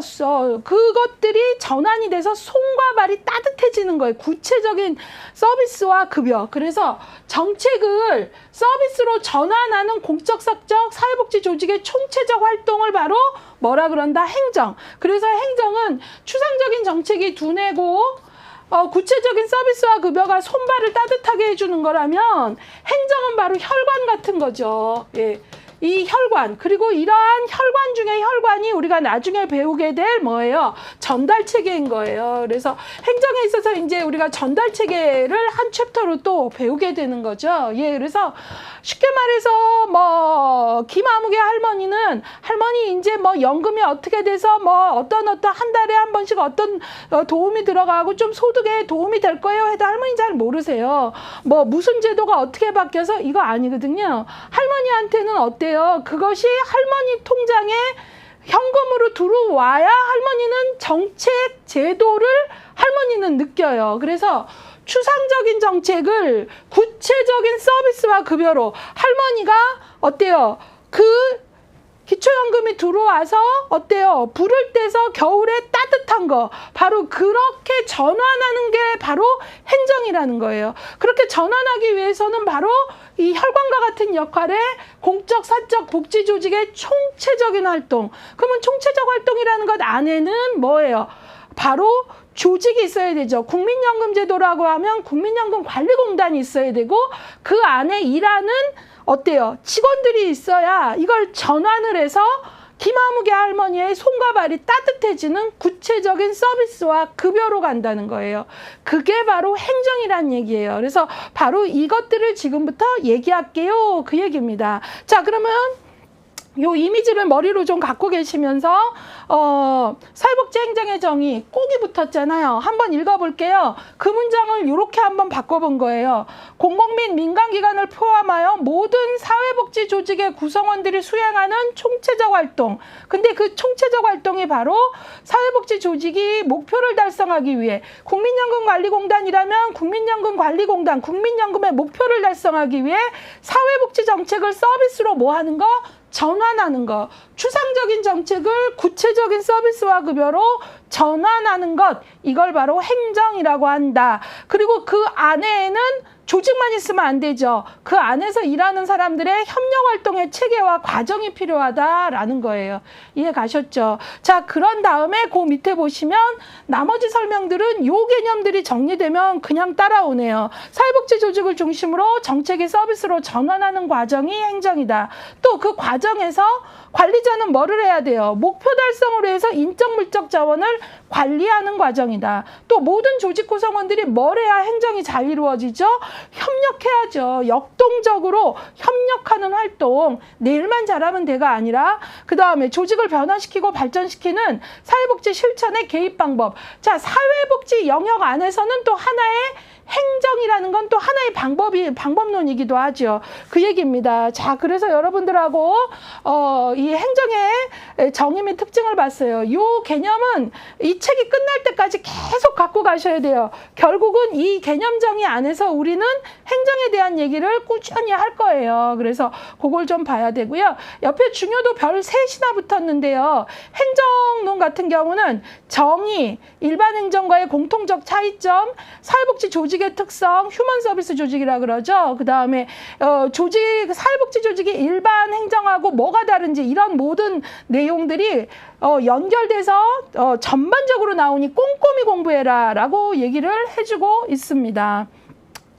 그것들이 전환이 돼서 손과 발이 따뜻해지는 거예요. 구체적인 서비스와 급여. 그래서 정책을 서비스로 전환하는 공적, 사적, 사회복지 조직의 총체적 활동을 바로 뭐라 그런다? 행정. 그래서 행정은 추상적인 정책이 두뇌고 구체적인 서비스와 급여가 손발을 따뜻하게 해주는 거라면 행정은 바로 혈관 같은 거죠. 예. 이 혈관, 그리고 이러한 혈관 중에 혈관이 우리가 나중에 배우게 될 뭐예요? 전달 체계인 거예요. 그래서 행정에 있어서 이제 우리가 전달 체계를 한 챕터로 또 배우게 되는 거죠. 예, 그래서 쉽게 말해서 뭐 김아무개 할머니는 할머니 이제 뭐 연금이 어떻게 돼서 뭐 어떤 한 달에 한 번씩 어떤 도움이 들어가고 좀 소득에 도움이 될 거예요 해도 할머니 잘 모르세요. 뭐 무슨 제도가 어떻게 바뀌어서 이거 아니거든요. 할머니한테는 어때요? 그것이 할머니 통장에 현금으로 들어와야 할머니는 정책 제도를 할머니는 느껴요. 그래서 추상적인 정책을 구체적인 서비스와 급여로 할머니가 어때요? 그 기초연금이 들어와서 어때요? 불을 떼서 겨울에 따뜻한 거 바로 그렇게 전환하는 게 바로 행정이라는 거예요. 그렇게 전환하기 위해서는 바로 이 혈관과 같은 역할의 공적, 사적, 복지 조직의 총체적인 활동. 그러면 총체적 활동이라는 것 안에는 뭐예요? 바로 조직이 있어야 되죠. 국민연금제도라고 하면 국민연금관리공단이 있어야 되고 그 안에 일하는 어때요? 직원들이 있어야 이걸 전환을 해서 김아무개 할머니의 손과 발이 따뜻해지는 구체적인 서비스와 급여로 간다는 거예요. 그게 바로 행정이란 얘기예요. 그래서 바로 이것들을 지금부터 얘기할게요. 그 얘기입니다. 자, 그러면 요 이미지를 머리로 좀 갖고 계시면서 사회복지 행정의 정의 꼭이 붙었잖아요. 한번 읽어볼게요. 그 문장을 이렇게 한번 바꿔본 거예요. 공공 및 민간기관을 포함하여 모든 사회복지 조직의 구성원들이 수행하는 총체적 활동. 근데 그 총체적 활동이 바로 사회복지 조직이 목표를 달성하기 위해 국민연금관리공단이라면 국민연금관리공단, 국민연금의 목표를 달성하기 위해 사회복지 정책을 서비스로 뭐 하는 거? 전환하는 것, 추상적인 정책을 구체적인 서비스와 급여로 전환하는 것, 이걸 바로 행정이라고 한다. 그리고 그 안에는 조직만 있으면 안 되죠. 그 안에서 일하는 사람들의 협력활동의 체계와 과정이 필요하다라는 거예요. 이해 가셨죠? 자, 그런 다음에 그 밑에 보시면 나머지 설명들은 요 개념들이 정리되면 그냥 따라오네요. 사회복지 조직을 중심으로 정책의 서비스로 전환하는 과정이 행정이다. 또 그 과정에서 관리자는 뭐를 해야 돼요? 목표 달성을 위해서 인적 물적 자원을 관리하는 과정이다. 또 모든 조직 구성원들이 뭘 해야 행정이 잘 이루어지죠? 협력해야죠. 역동적으로 협력하는 활동. 내 일만 잘하면 돼가 아니라 그 다음에 조직을 변화시키고 발전시키는 사회복지 실천의 개입 방법. 자, 사회복지 영역 안에서는 또 하나의 행정이라는 건 또 하나의 방법론이기도 하죠. 그 얘기입니다. 자, 그래서 여러분들하고 이 행정의 정의 및 특징을 봤어요. 이 개념은 이 책이 끝날 때까지 계속 갖고 가셔야 돼요. 결국은 이 개념 정의 안에서 우리는 행정에 대한 얘기를 꾸준히 할 거예요. 그래서 그걸 좀 봐야 되고요. 옆에 중요도 별 3이나 붙었는데요. 행정론 같은 경우는 정의, 일반 행정과의 공통적 차이점, 사회복지 조직의 특성, 휴먼 서비스 조직이라 그러죠. 그 다음에 사회복지 조직이 일반 행정하고 뭐가 다른지 이런 모든 내용들이 연결돼서 전반적으로 나오니 꼼꼼히 공부해라 라고 얘기를 해주고 있습니다.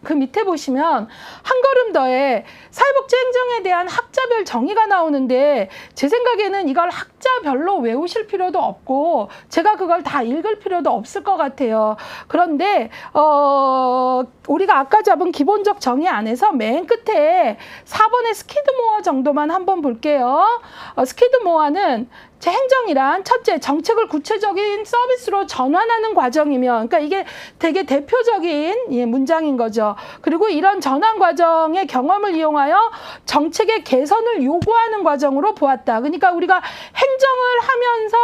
그 밑에 보시면 한 걸음 더해 사회복지 행정에 대한 학자별 정의가 나오는데 제 생각에는 이걸 학자별로 외우실 필요도 없고 제가 그걸 다 읽을 필요도 없을 것 같아요. 그런데 우리가 아까 잡은 기본적 정의 안에서 맨 끝에 4번의 스키드모어 정도만 한번 볼게요. 스키드모어는 제 행정이란 첫째, 정책을 구체적인 서비스로 전환하는 과정이며, 그러니까 이게 되게 대표적인 문장인 거죠. 그리고 이런 전환 과정의 경험을 이용하여 정책의 개선을 요구하는 과정으로 보았다. 그러니까 우리가 행정을 하면서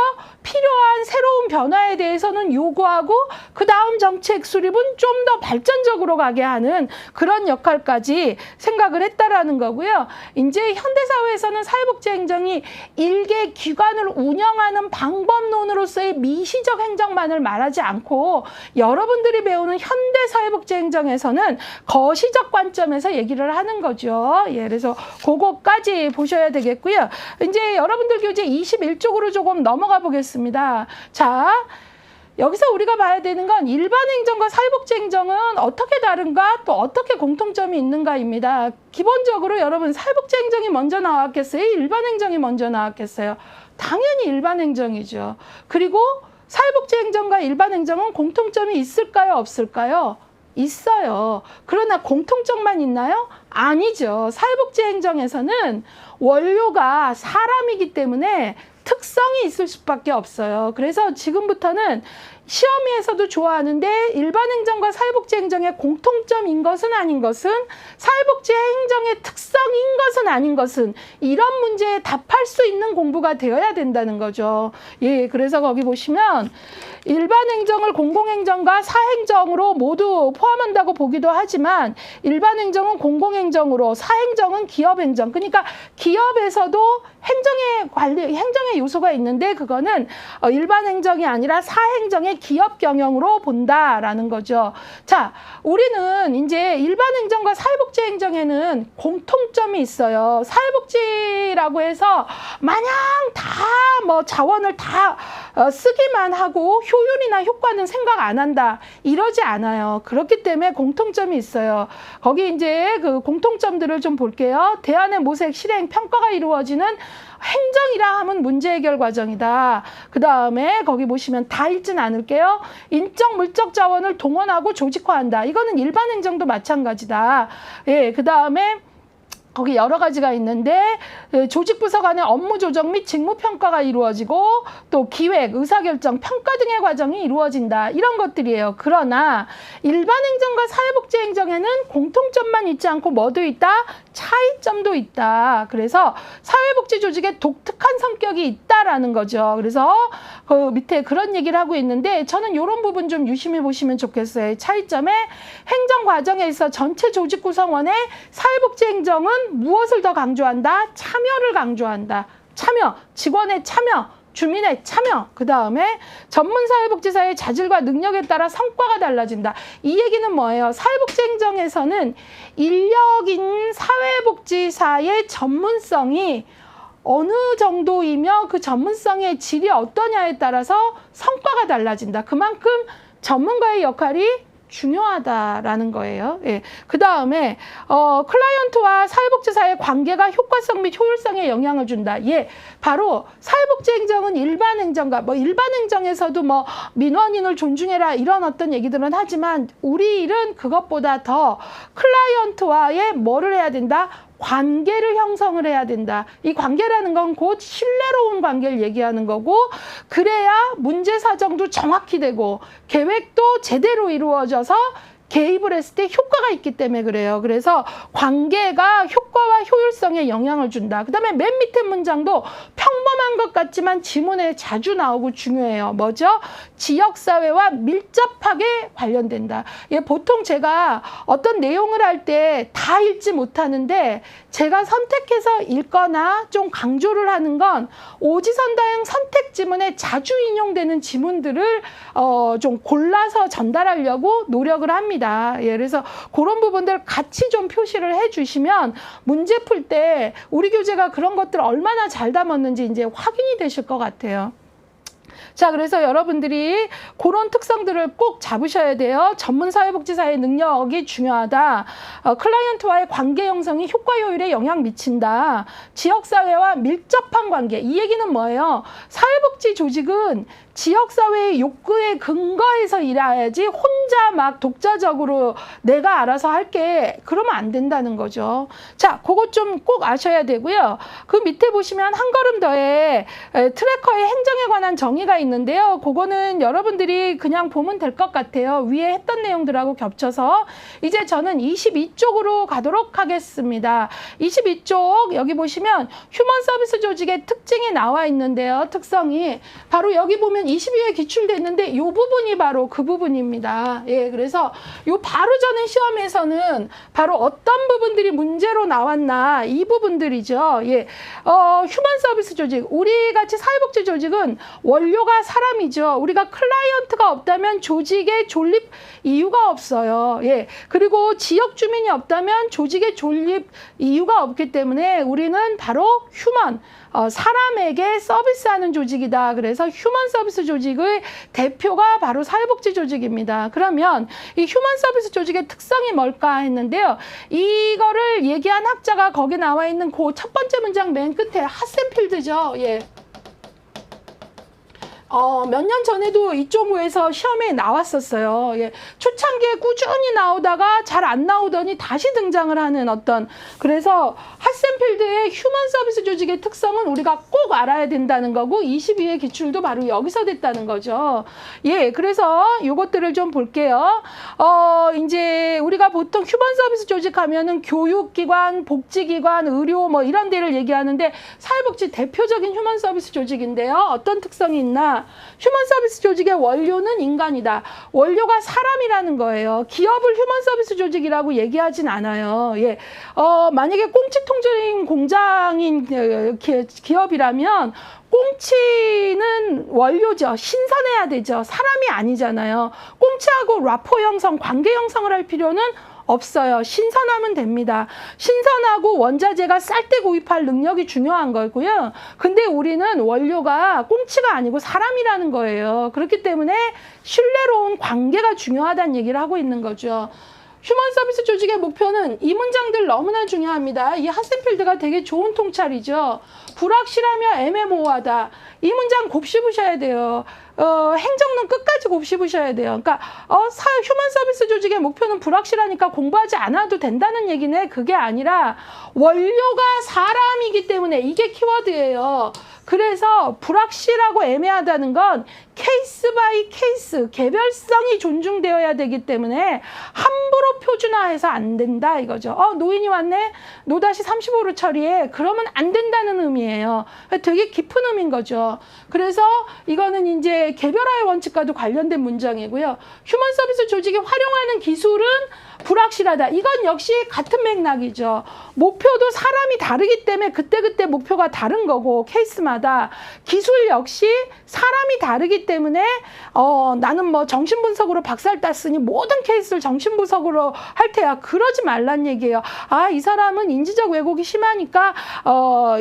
필요한 새로운 변화에 대해서는 요구하고 그 다음 정책 수립은 좀 더 발전적으로 가게 하는 그런 역할까지 생각을 했다라는 거고요. 이제 현대사회에서는 사회복지 행정이 일개 기관을 운영하는 방법론으로서의 미시적 행정만을 말하지 않고 여러분들이 배우는 현대사회복지 행정에서는 거시적 관점에서 얘기를 하는 거죠. 예, 그래서 그거까지 보셔야 되겠고요. 이제 여러분들 교재 21쪽으로 조금 넘어가 보겠습니다. 자, 여기서 우리가 봐야 되는 건 일반 행정과 사회복지 행정은 어떻게 다른가 또 어떻게 공통점이 있는가입니다. 기본적으로 여러분 사회복지 행정이 먼저 나왔겠어요? 일반 행정이 먼저 나왔겠어요? 당연히 일반 행정이죠. 그리고 사회복지 행정과 일반 행정은 공통점이 있을까요? 없을까요? 있어요. 그러나 공통점만 있나요? 아니죠. 사회복지 행정에서는 원료가 사람이기 때문에 특성이 있을 수밖에 없어요. 그래서 지금부터는 시험위에서도 좋아하는데 일반 행정과 사회복지 행정의 공통점인 것은 아닌 것은 사회복지 행정의 특성인 것은 아닌 것은 이런 문제에 답할 수 있는 공부가 되어야 된다는 거죠. 예, 그래서 거기 보시면 일반 행정을 공공행정과 사행정으로 모두 포함한다고 보기도 하지만 일반 행정은 공공행정으로 사행정은 기업행정. 그러니까 기업에서도 행정의 요소가 있는데 그거는 일반 행정이 아니라 사행정의 기업 경영으로 본다라는 거죠. 자, 우리는 이제 일반 행정과 사회복지 행정에는 공통점이 있어요. 사회복지라고 해서 마냥 다 뭐 자원을 다 쓰기만 하고 효율이나 효과는 생각 안 한다. 이러지 않아요. 그렇기 때문에 공통점이 있어요. 거기 이제 그 공통점들을 좀 볼게요. 대안의 모색, 실행, 평가가 이루어지는 행정이라 하면 문제 해결 과정이다. 그 다음에 거기 보시면 다 읽진 않을게요. 인적 물적 자원을 동원하고 조직화한다. 이거는 일반 행정도 마찬가지다. 예, 그 다음에 거기 여러 가지가 있는데 조직 부서 간의 업무 조정 및 직무 평가가 이루어지고 또 기획, 의사결정, 평가 등의 과정이 이루어진다. 이런 것들이에요. 그러나 일반 행정과 사회복지 행정에는 공통점만 있지 않고 뭐도 있다? 차이점도 있다. 그래서 사회복지 조직에 독특한 성격이 있다라는 거죠. 그래서 그 밑에 그런 얘기를 하고 있는데 저는 이런 부분 좀 유심히 보시면 좋겠어요. 차이점에 행정 과정에 있어 전체 조직 구성원의 사회복지 행정은 무엇을 더 강조한다? 참여를 강조한다. 참여, 직원의 참여, 주민의 참여. 그 다음에 전문사회복지사의 자질과 능력에 따라 성과가 달라진다. 이 얘기는 뭐예요? 사회복지 행정에서는 인력인 사회복지사의 전문성이 어느 정도이며 그 전문성의 질이 어떠냐에 따라서 성과가 달라진다. 그만큼 전문가의 역할이 중요하다라는 거예요. 예. 그 다음에 클라이언트와 사회복지사의 관계가 효과성 및 효율성에 영향을 준다. 예, 바로 사회복지 행정은 일반 행정과 일반 행정에서도 민원인을 존중해라 이런 어떤 얘기들은 하지만 우리 일은 그것보다 더 클라이언트와의 뭐를 해야 된다? 관계를 형성을 해야 된다. 이 관계라는 건 곧 신뢰로운 관계를 얘기하는 거고 그래야 문제 사정도 정확히 되고 계획도 제대로 이루어져서 개입을 했을 때 효과가 있기 때문에 그래요. 그래서 관계가 효과와 효율성에 영향을 준다. 그 다음에 맨 밑에 문장도 평범한 것 같지만 지문에 자주 나오고 중요해요. 뭐죠? 지역사회와 밀접하게 관련된다. 예, 보통 제가 어떤 내용을 할 때 다 읽지 못하는데 제가 선택해서 읽거나 좀 강조를 하는 건 오지선다형 선택 지문에 자주 인용되는 지문들을 좀 골라서 전달하려고 노력을 합니다. 예, 그래서 그런 부분들 같이 좀 표시를 해주시면 문제 풀 때 우리 교재가 그런 것들 얼마나 잘 담았는지 이제 확인이 되실 것 같아요. 자, 그래서 여러분들이 그런 특성들을 꼭 잡으셔야 돼요. 전문사회복지사의 능력이 중요하다. 클라이언트와의 관계 형성이 효과 효율에 영향 미친다. 지역사회와 밀접한 관계. 이 얘기는 뭐예요? 사회복지 조직은 지역사회의 욕구에 근거해서 일해야지 혼자 막 독자적으로 내가 알아서 할게 그러면 안 된다는 거죠. 자, 그것 좀 꼭 아셔야 되고요. 그 밑에 보시면 한 걸음 더에 트래커의 행정에 관한 정의가 있는데요. 그거는 여러분들이 그냥 보면 될 것 같아요. 위에 했던 내용들하고 겹쳐서 이제 저는 22쪽으로 가도록 하겠습니다. 22쪽 여기 보시면 휴먼 서비스 조직의 특징이 나와 있는데요. 특성이 바로 여기 보면 22에 기출됐는데 이 부분이 바로 그 부분입니다. 예, 그래서 요 바로 전에 시험에서는 바로 어떤 부분들이 문제로 나왔나 이 부분들이죠. 예, 휴먼 서비스 조직, 우리 같이 사회복지 조직은 원료 원료가 사람이죠. 우리가 클라이언트가 없다면 조직의 존립 이유가 없어요. 예. 그리고 지역 주민이 없다면 조직의 존립 이유가 없기 때문에 우리는 바로 휴먼, 사람에게 서비스하는 조직이다. 그래서 휴먼 서비스 조직의 대표가 바로 사회복지 조직입니다. 그러면 이 휴먼 서비스 조직의 특성이 뭘까 했는데요. 이거를 얘기한 학자가 거기 나와 있는 그 첫 번째 문장 맨 끝에 핫센필드죠. 예. 몇 년 전에도 이쪽에서 시험에 나왔었어요. 예. 초창기에 꾸준히 나오다가 잘 안 나오더니 다시 등장을 하는 그래서 핫센필드의 휴먼 서비스 조직의 특성은 우리가 꼭 알아야 된다는 거고 22의 기출도 바로 여기서 됐다는 거죠. 예, 그래서 이것들을 좀 볼게요. 이제 우리가 보통 휴먼 서비스 조직 하면은 교육기관, 복지기관, 의료 뭐 이런 데를 얘기하는데 사회복지 대표적인 휴먼 서비스 조직인데요. 어떤 특성이 있나? 휴먼 서비스 조직의 원료는 인간이다. 원료가 사람이라는 거예요. 기업을 휴먼 서비스 조직이라고 얘기하진 않아요. 예. 만약에 꽁치 통조림 공장인 기업이라면 꽁치는 원료죠. 신선해야 되죠. 사람이 아니잖아요. 꽁치하고 라포 형성, 관계 형성을 할 필요는 없어요. 신선하면 됩니다. 신선하고 원자재가 쌀 때 구입할 능력이 중요한 거고요. 근데 우리는 원료가 꽁치가 아니고 사람이라는 거예요. 그렇기 때문에 신뢰로운 관계가 중요하다는 얘기를 하고 있는 거죠. 휴먼 서비스 조직의 목표는 이 문장들 너무나 중요합니다. 이 핫센필드가 되게 좋은 통찰이죠. 불확실하며 애매모호하다. 이 문장 곱씹으셔야 돼요. 행정론 끝까지 곱씹으셔야 돼요. 그러니까 휴먼 서비스 조직의 목표는 불확실하니까 공부하지 않아도 된다는 얘기네. 그게 아니라 원료가 사람이기 때문에 이게 키워드예요. 그래서 불확실하고 애매하다는 건 케이스 바이 케이스, 개별성이 존중되어야 되기 때문에 함부로 표준화해서 안 된다 이거죠. 노인이 왔네? 노-35로 처리해. 그러면 안 된다는 의미예요. 되게 깊은 의미인 거죠. 그래서 이거는 이제 개별화의 원칙과도 관련된 문장이고요. 휴먼 서비스 조직이 활용하는 기술은 불확실하다. 이건 역시 같은 맥락이죠. 목표도 사람이 다르기 때문에 그때그때 목표가 다른 거고 케이스마다 기술 역시 사람이 다르기 때문에 나는 뭐 정신분석으로 박사를 땄으니 모든 케이스를 정신분석으로 할 테야. 그러지 말란 얘기예요. 이 사람은 인지적 왜곡이 심하니까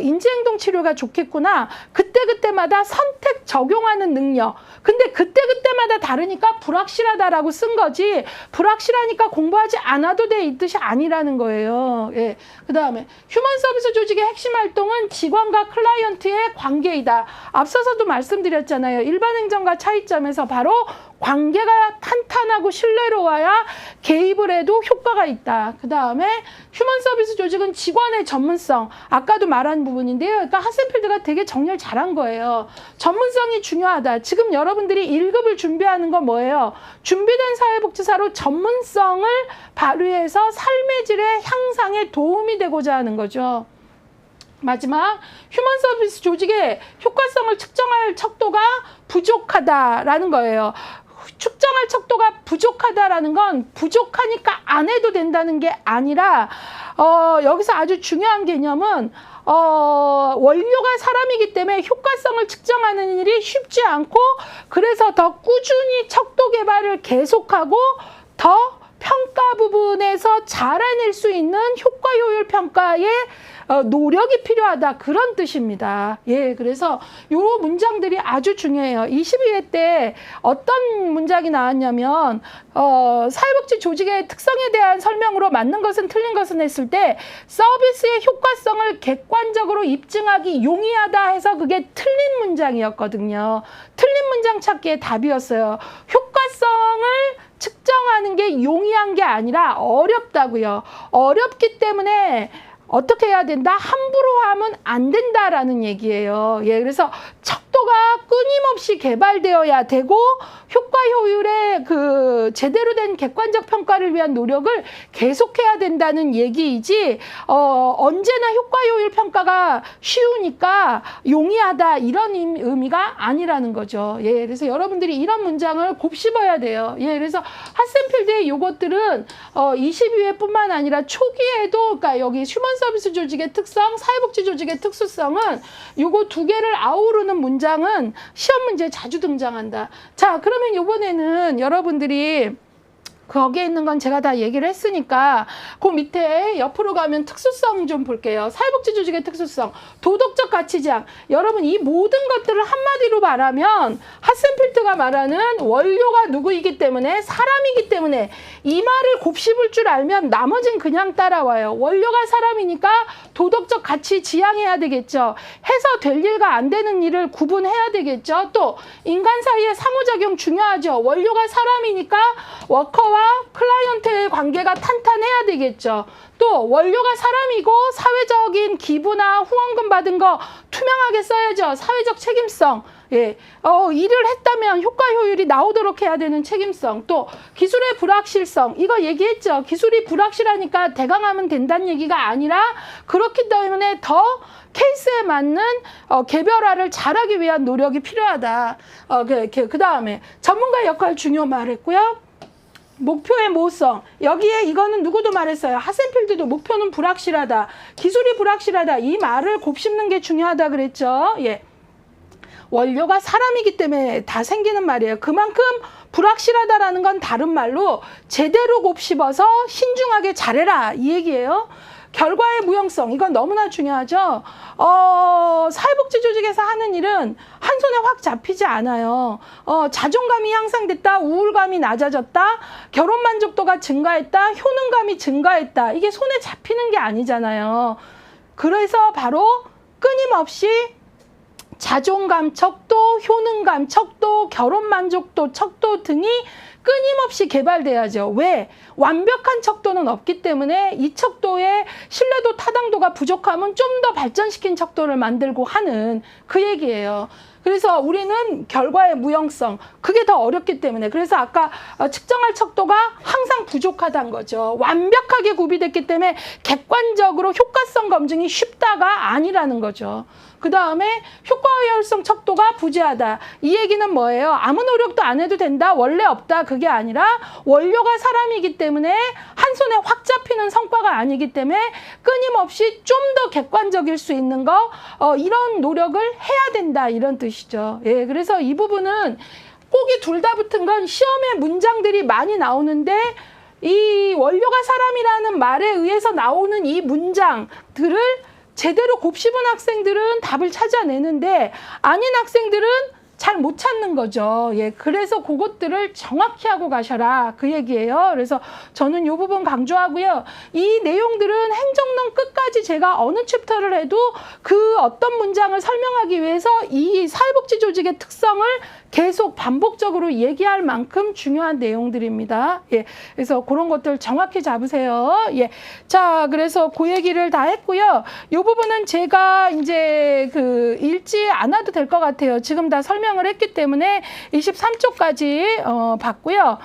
인지행동 치료가 좋겠구나. 그때그때마다 선택 적용하는 능력. 근데 그때그때마다 다르니까 불확실하다라고 쓴 거지 불확실하니까 공부하지 않아도 돼 이 뜻이 아니라는 거예요. 예. 그 다음에 휴먼 서비스 조직의 핵심 활동은 직원과 클라이언트의 관계이다. 앞서서도 말씀드렸잖아요. 일반 행정과 차이점에서 바로 관계가 탄탄하고 신뢰로워야 개입을 해도 효과가 있다. 그 다음에 휴먼 서비스 조직은 직원의 전문성. 아까도 말한 부분인데요. 그러니까 핫센필드가 되게 정리를 잘한 거예요. 전문성이 중요하다. 지금 여러분들이 1급을 준비하는 건 뭐예요? 준비된 사회복지사로 전문성을 발휘해서 삶의 질의 향상에 도움이 되고자 하는 거죠. 마지막, 휴먼 서비스 조직의 효과성을 측정할 척도가 부족하다라는 거예요. 측정할 척도가 부족하다라는 건 부족하니까 안 해도 된다는 게 아니라 여기서 아주 중요한 개념은 원료가 사람이기 때문에 효과성을 측정하는 일이 쉽지 않고 그래서 더 꾸준히 척도 개발을 계속하고 더 평가 부분에서 잘 해낼 수 있는 효과 효율 평가의 노력이 필요하다 그런 뜻입니다. 예, 그래서 요 문장들이 아주 중요해요. 22회 때 어떤 문장이 나왔냐면 사회복지 조직의 특성에 대한 설명으로 맞는 것은 틀린 것은 했을 때 서비스의 효과성을 객관적으로 입증하기 용이하다 해서 그게 틀린 문장이었거든요. 틀린 문장 찾기의 답이었어요. 효과성을 측정하는 게 용이한 게 아니라 어렵다고요. 어렵기 때문에 어떻게 해야 된다? 함부로 하면 안 된다라는 얘기예요. 예, 그래서 척도가 끊임없이 개발되어야 되고 효과 효율의 그 제대로 된 객관적 평가를 위한 노력을 계속해야 된다는 얘기이지, 언제나 효과 효율 평가가 쉬우니까 용이하다 이런 의미가 아니라는 거죠. 예, 그래서 여러분들이 이런 문장을 곱씹어야 돼요. 예, 그래서 핫센필드의 요것들은 22회뿐만 아니라 초기에도, 그러니까 여기 휴먼 서비스 조직의 특성, 사회복지 조직의 특수성은 요거 두 개를 아우르는 문장은 시험 문제에 자주 등장한다. 자, 그러면 이번에는 여러분들이 거기에 있는 건 제가 다 얘기를 했으니까 그 밑에 옆으로 가면 특수성 좀 볼게요. 사회복지 조직의 특수성, 도덕적 가치장. 여러분 이 모든 것들을 한마디로 말하면 핫센필드가 말하는 원료가 누구이기 때문에, 사람이기 때문에 이 말을 곱씹을 줄 알면 나머진 그냥 따라와요. 원료가 사람이니까 도덕적 가치 지향해야 되겠죠. 해서 될 일과 안 되는 일을 구분해야 되겠죠. 또 인간 사이의 상호작용 중요하죠. 원료가 사람이니까 워커와 클라이언트의 관계가 탄탄해야 되겠죠. 또 원료가 사람이고 사회적인 기부나 후원금 받은 거 투명하게 써야죠. 사회적 책임성. 예, 일을 했다면 효과 효율이 나오도록 해야 되는 책임성. 또 기술의 불확실성. 이거 얘기했죠. 기술이 불확실하니까 대강하면 된다는 얘기가 아니라, 그렇기 때문에 더 케이스에 맞는 개별화를 잘하기 위한 노력이 필요하다. 그 다음에 전문가의 역할 중요 말했고요. 목표의 모호성. 여기에 이거는 누구도 말했어요. 핫센필드도 목표는 불확실하다. 기술이 불확실하다. 이 말을 곱씹는 게 중요하다 그랬죠. 예. 원료가 사람이기 때문에 다 생기는 말이에요. 그만큼 불확실하다라는 건 다른 말로 제대로 곱씹어서 신중하게 잘해라 이 얘기예요. 결과의 무형성, 이건 너무나 중요하죠. 사회복지 조직에서 하는 일은 한 손에 확 잡히지 않아요. 자존감이 향상됐다, 우울감이 낮아졌다, 결혼 만족도가 증가했다, 효능감이 증가했다. 이게 손에 잡히는 게 아니잖아요. 그래서 바로 끊임없이 자존감 척도, 효능감 척도, 결혼 만족도 척도 등이 끊임없이 개발돼야죠. 왜? 완벽한 척도는 없기 때문에 이 척도의 신뢰도, 타당도가 부족하면 좀 더 발전시킨 척도를 만들고 하는 그 얘기예요. 그래서 우리는 결과의 무형성, 그게 더 어렵기 때문에, 그래서 아까 측정할 척도가 항상 부족하다는 거죠. 완벽하게 구비됐기 때문에 객관적으로 효과성 검증이 쉽다가 아니라는 거죠. 그 다음에 효과효율성 척도가 부재하다. 이 얘기는 뭐예요? 아무 노력도 안 해도 된다, 원래 없다, 그게 아니라 원료가 사람이기 때문에 한 손에 확 잡히는 성과가 아니기 때문에 끊임없이 좀 더 객관적일 수 있는 거, 이런 노력을 해야 된다, 이런 뜻이죠. 예, 그래서 이 부분은 꼭이 둘 다 붙은 건 시험에 문장들이 많이 나오는데, 이 원료가 사람이라는 말에 의해서 나오는 이 문장들을 제대로 곱씹은 학생들은 답을 찾아내는데, 아닌 학생들은 잘 못 찾는 거죠. 예, 그래서 그것들을 정확히 하고 가셔라, 그 얘기예요. 그래서 저는 이 부분 강조하고요. 이 내용들은 행정론 끝까지 제가 어느 챕터를 해도 그 어떤 문장을 설명하기 위해서 이 사회복지 조직의 특성을 계속 반복적으로 얘기할 만큼 중요한 내용들입니다. 예, 그래서 그런 것들 정확히 잡으세요. 예, 자, 그래서 그 얘기를 다 했고요. 이 부분은 제가 이제 읽지 않아도 될 것 같아요. 지금 다 설명을 했기 때문에 23쪽까지 봤고요.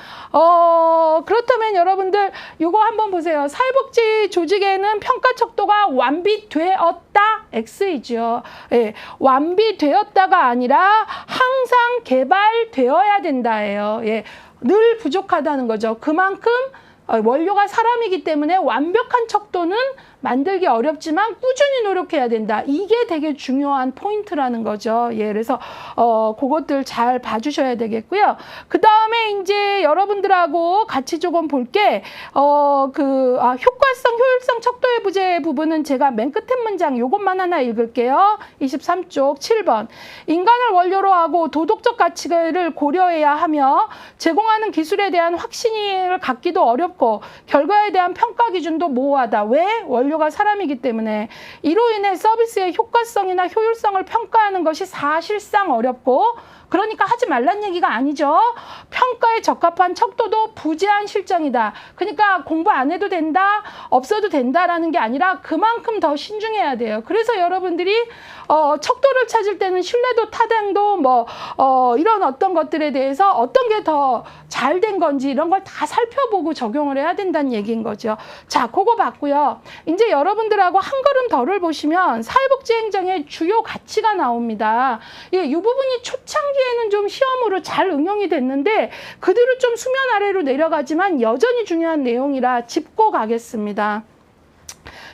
그렇다면 여러분들 이거 한번 보세요. 사회복지 조직에는 평가 척도가 완비되었다, X이죠. 예, 완비되었다가 아니라 항상 개발되어야 된다예요. 예, 늘 부족하다는 거죠. 그만큼 원료가 사람이기 때문에 완벽한 척도는 만들기 어렵지만 꾸준히 노력해야 된다. 이게 되게 중요한 포인트라는 거죠. 예, 그래서 그것들 잘 봐주셔야 되겠고요. 그 다음에 이제 여러분들하고 같이 조금 볼게, 효과성, 효율성, 척도의 부재 부분은 제가 맨 끝에 문장 요것만 하나 읽을게요. 23쪽 7번. 인간을 원료로 하고 도덕적 가치를 고려해야 하며 제공하는 기술에 대한 확신을 갖기도 어렵고 결과에 대한 평가 기준도 모호하다. 왜? 원료가 사람이기 때문에. 이로 인해 서비스의 효과성이나 효율성을 평가하는 것이 사실상 어렵고, 그러니까 하지 말란 얘기가 아니죠. 평가에 적합한 척도도 부재한 실정이다. 그러니까 공부 안 해도 된다, 없어도 된다라는 게 아니라 그만큼 더 신중해야 돼요. 그래서 여러분들이 척도를 찾을 때는 신뢰도, 타당도, 이런 어떤 것들에 대해서 어떤 게 더 잘 된 건지 이런 걸 다 살펴보고 적용을 해야 된다는 얘기인 거죠. 자, 그거 봤고요. 이제 여러분들하고 한 걸음 더를 보시면 사회복지행정의 주요 가치가 나옵니다. 예, 이 부분이 초창기에는 좀 시험으로 잘 응용이 됐는데 그대로 좀 수면 아래로 내려가지만 여전히 중요한 내용이라 짚고 가겠습니다.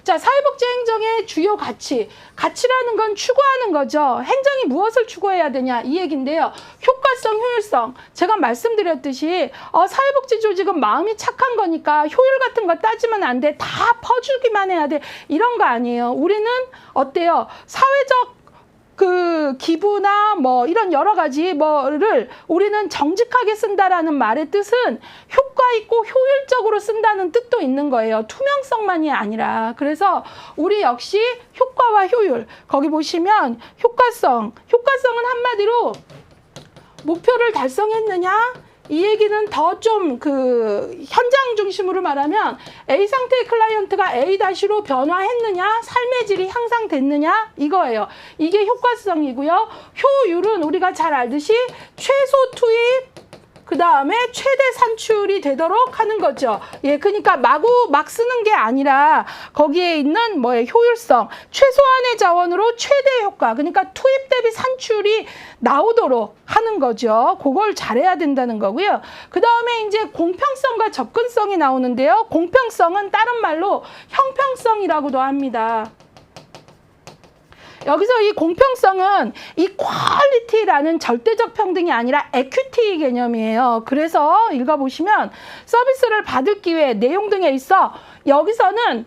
자, 사회복지행정의 주요 가치라는 건 추구하는 거죠. 행정이 무엇을 추구해야 되냐 이 얘기인데요. 효과성, 효율성. 제가 말씀드렸듯이 사회복지 조직은 마음이 착한 거니까 효율 같은 거 따지면 안 돼. 다 퍼주기만 해야 돼. 이런 거 아니에요. 우리는 어때요? 사회적 기부나 이런 여러 가지 를 우리는 정직하게 쓴다라는 말의 뜻은 효과 있고 효율적으로 쓴다는 뜻도 있는 거예요. 투명성만이 아니라. 그래서 우리 역시 효과와 효율, 거기 보시면 효과성은 한마디로 목표를 달성했느냐? 이 얘기는 더 좀 현장 중심으로 말하면 A 상태의 클라이언트가 A-로 변화했느냐, 삶의 질이 향상됐느냐 이거예요. 이게 효과성이고요. 효율은 우리가 잘 알듯이 최소 투입, 그 다음에 최대 산출이 되도록 하는 거죠. 예, 그러니까 막 쓰는 게 아니라 거기에 있는 효율성, 최소한의 자원으로 최대 효과, 그러니까 투입 대비 산출이 나오도록 하는 거죠. 그걸 잘해야 된다는 거고요. 그 다음에 이제 공평성과 접근성이 나오는데요. 공평성은 다른 말로 형평성이라고도 합니다. 여기서 이 공평성은 이 퀄리티라는 절대적 평등이 아니라 에퀴티 개념이에요. 그래서 읽어보시면 서비스를 받을 기회, 내용 등에 있어 여기서는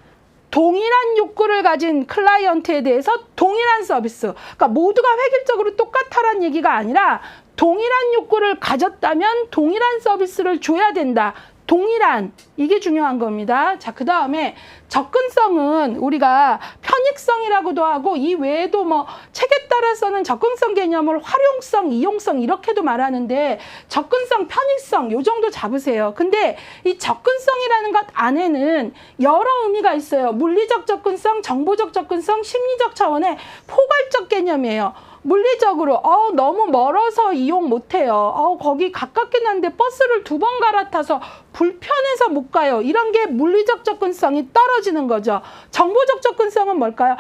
동일한 욕구를 가진 클라이언트에 대해서 동일한 서비스, 그러니까 모두가 획일적으로 똑같다라는 얘기가 아니라 동일한 욕구를 가졌다면 동일한 서비스를 줘야 된다. 동일한, 이게 중요한 겁니다. 자, 그 다음에 접근성은 우리가 편익성이라고도 하고 이 외에도 책에 따라서는 접근성 개념을 활용성, 이용성 이렇게도 말하는데 접근성, 편익성 요 정도 잡으세요. 근데 이 접근성이라는 것 안에는 여러 의미가 있어요. 물리적 접근성, 정보적 접근성, 심리적 차원의 포괄적 개념이에요. 물리적으로 너무 멀어서 이용 못해요. 거기 가깝긴 한데 버스를 2번 갈아타서 불편해서 못 가요. 이런 게 물리적 접근성이 떨어지는 거죠. 정보적 접근성은 뭘까요?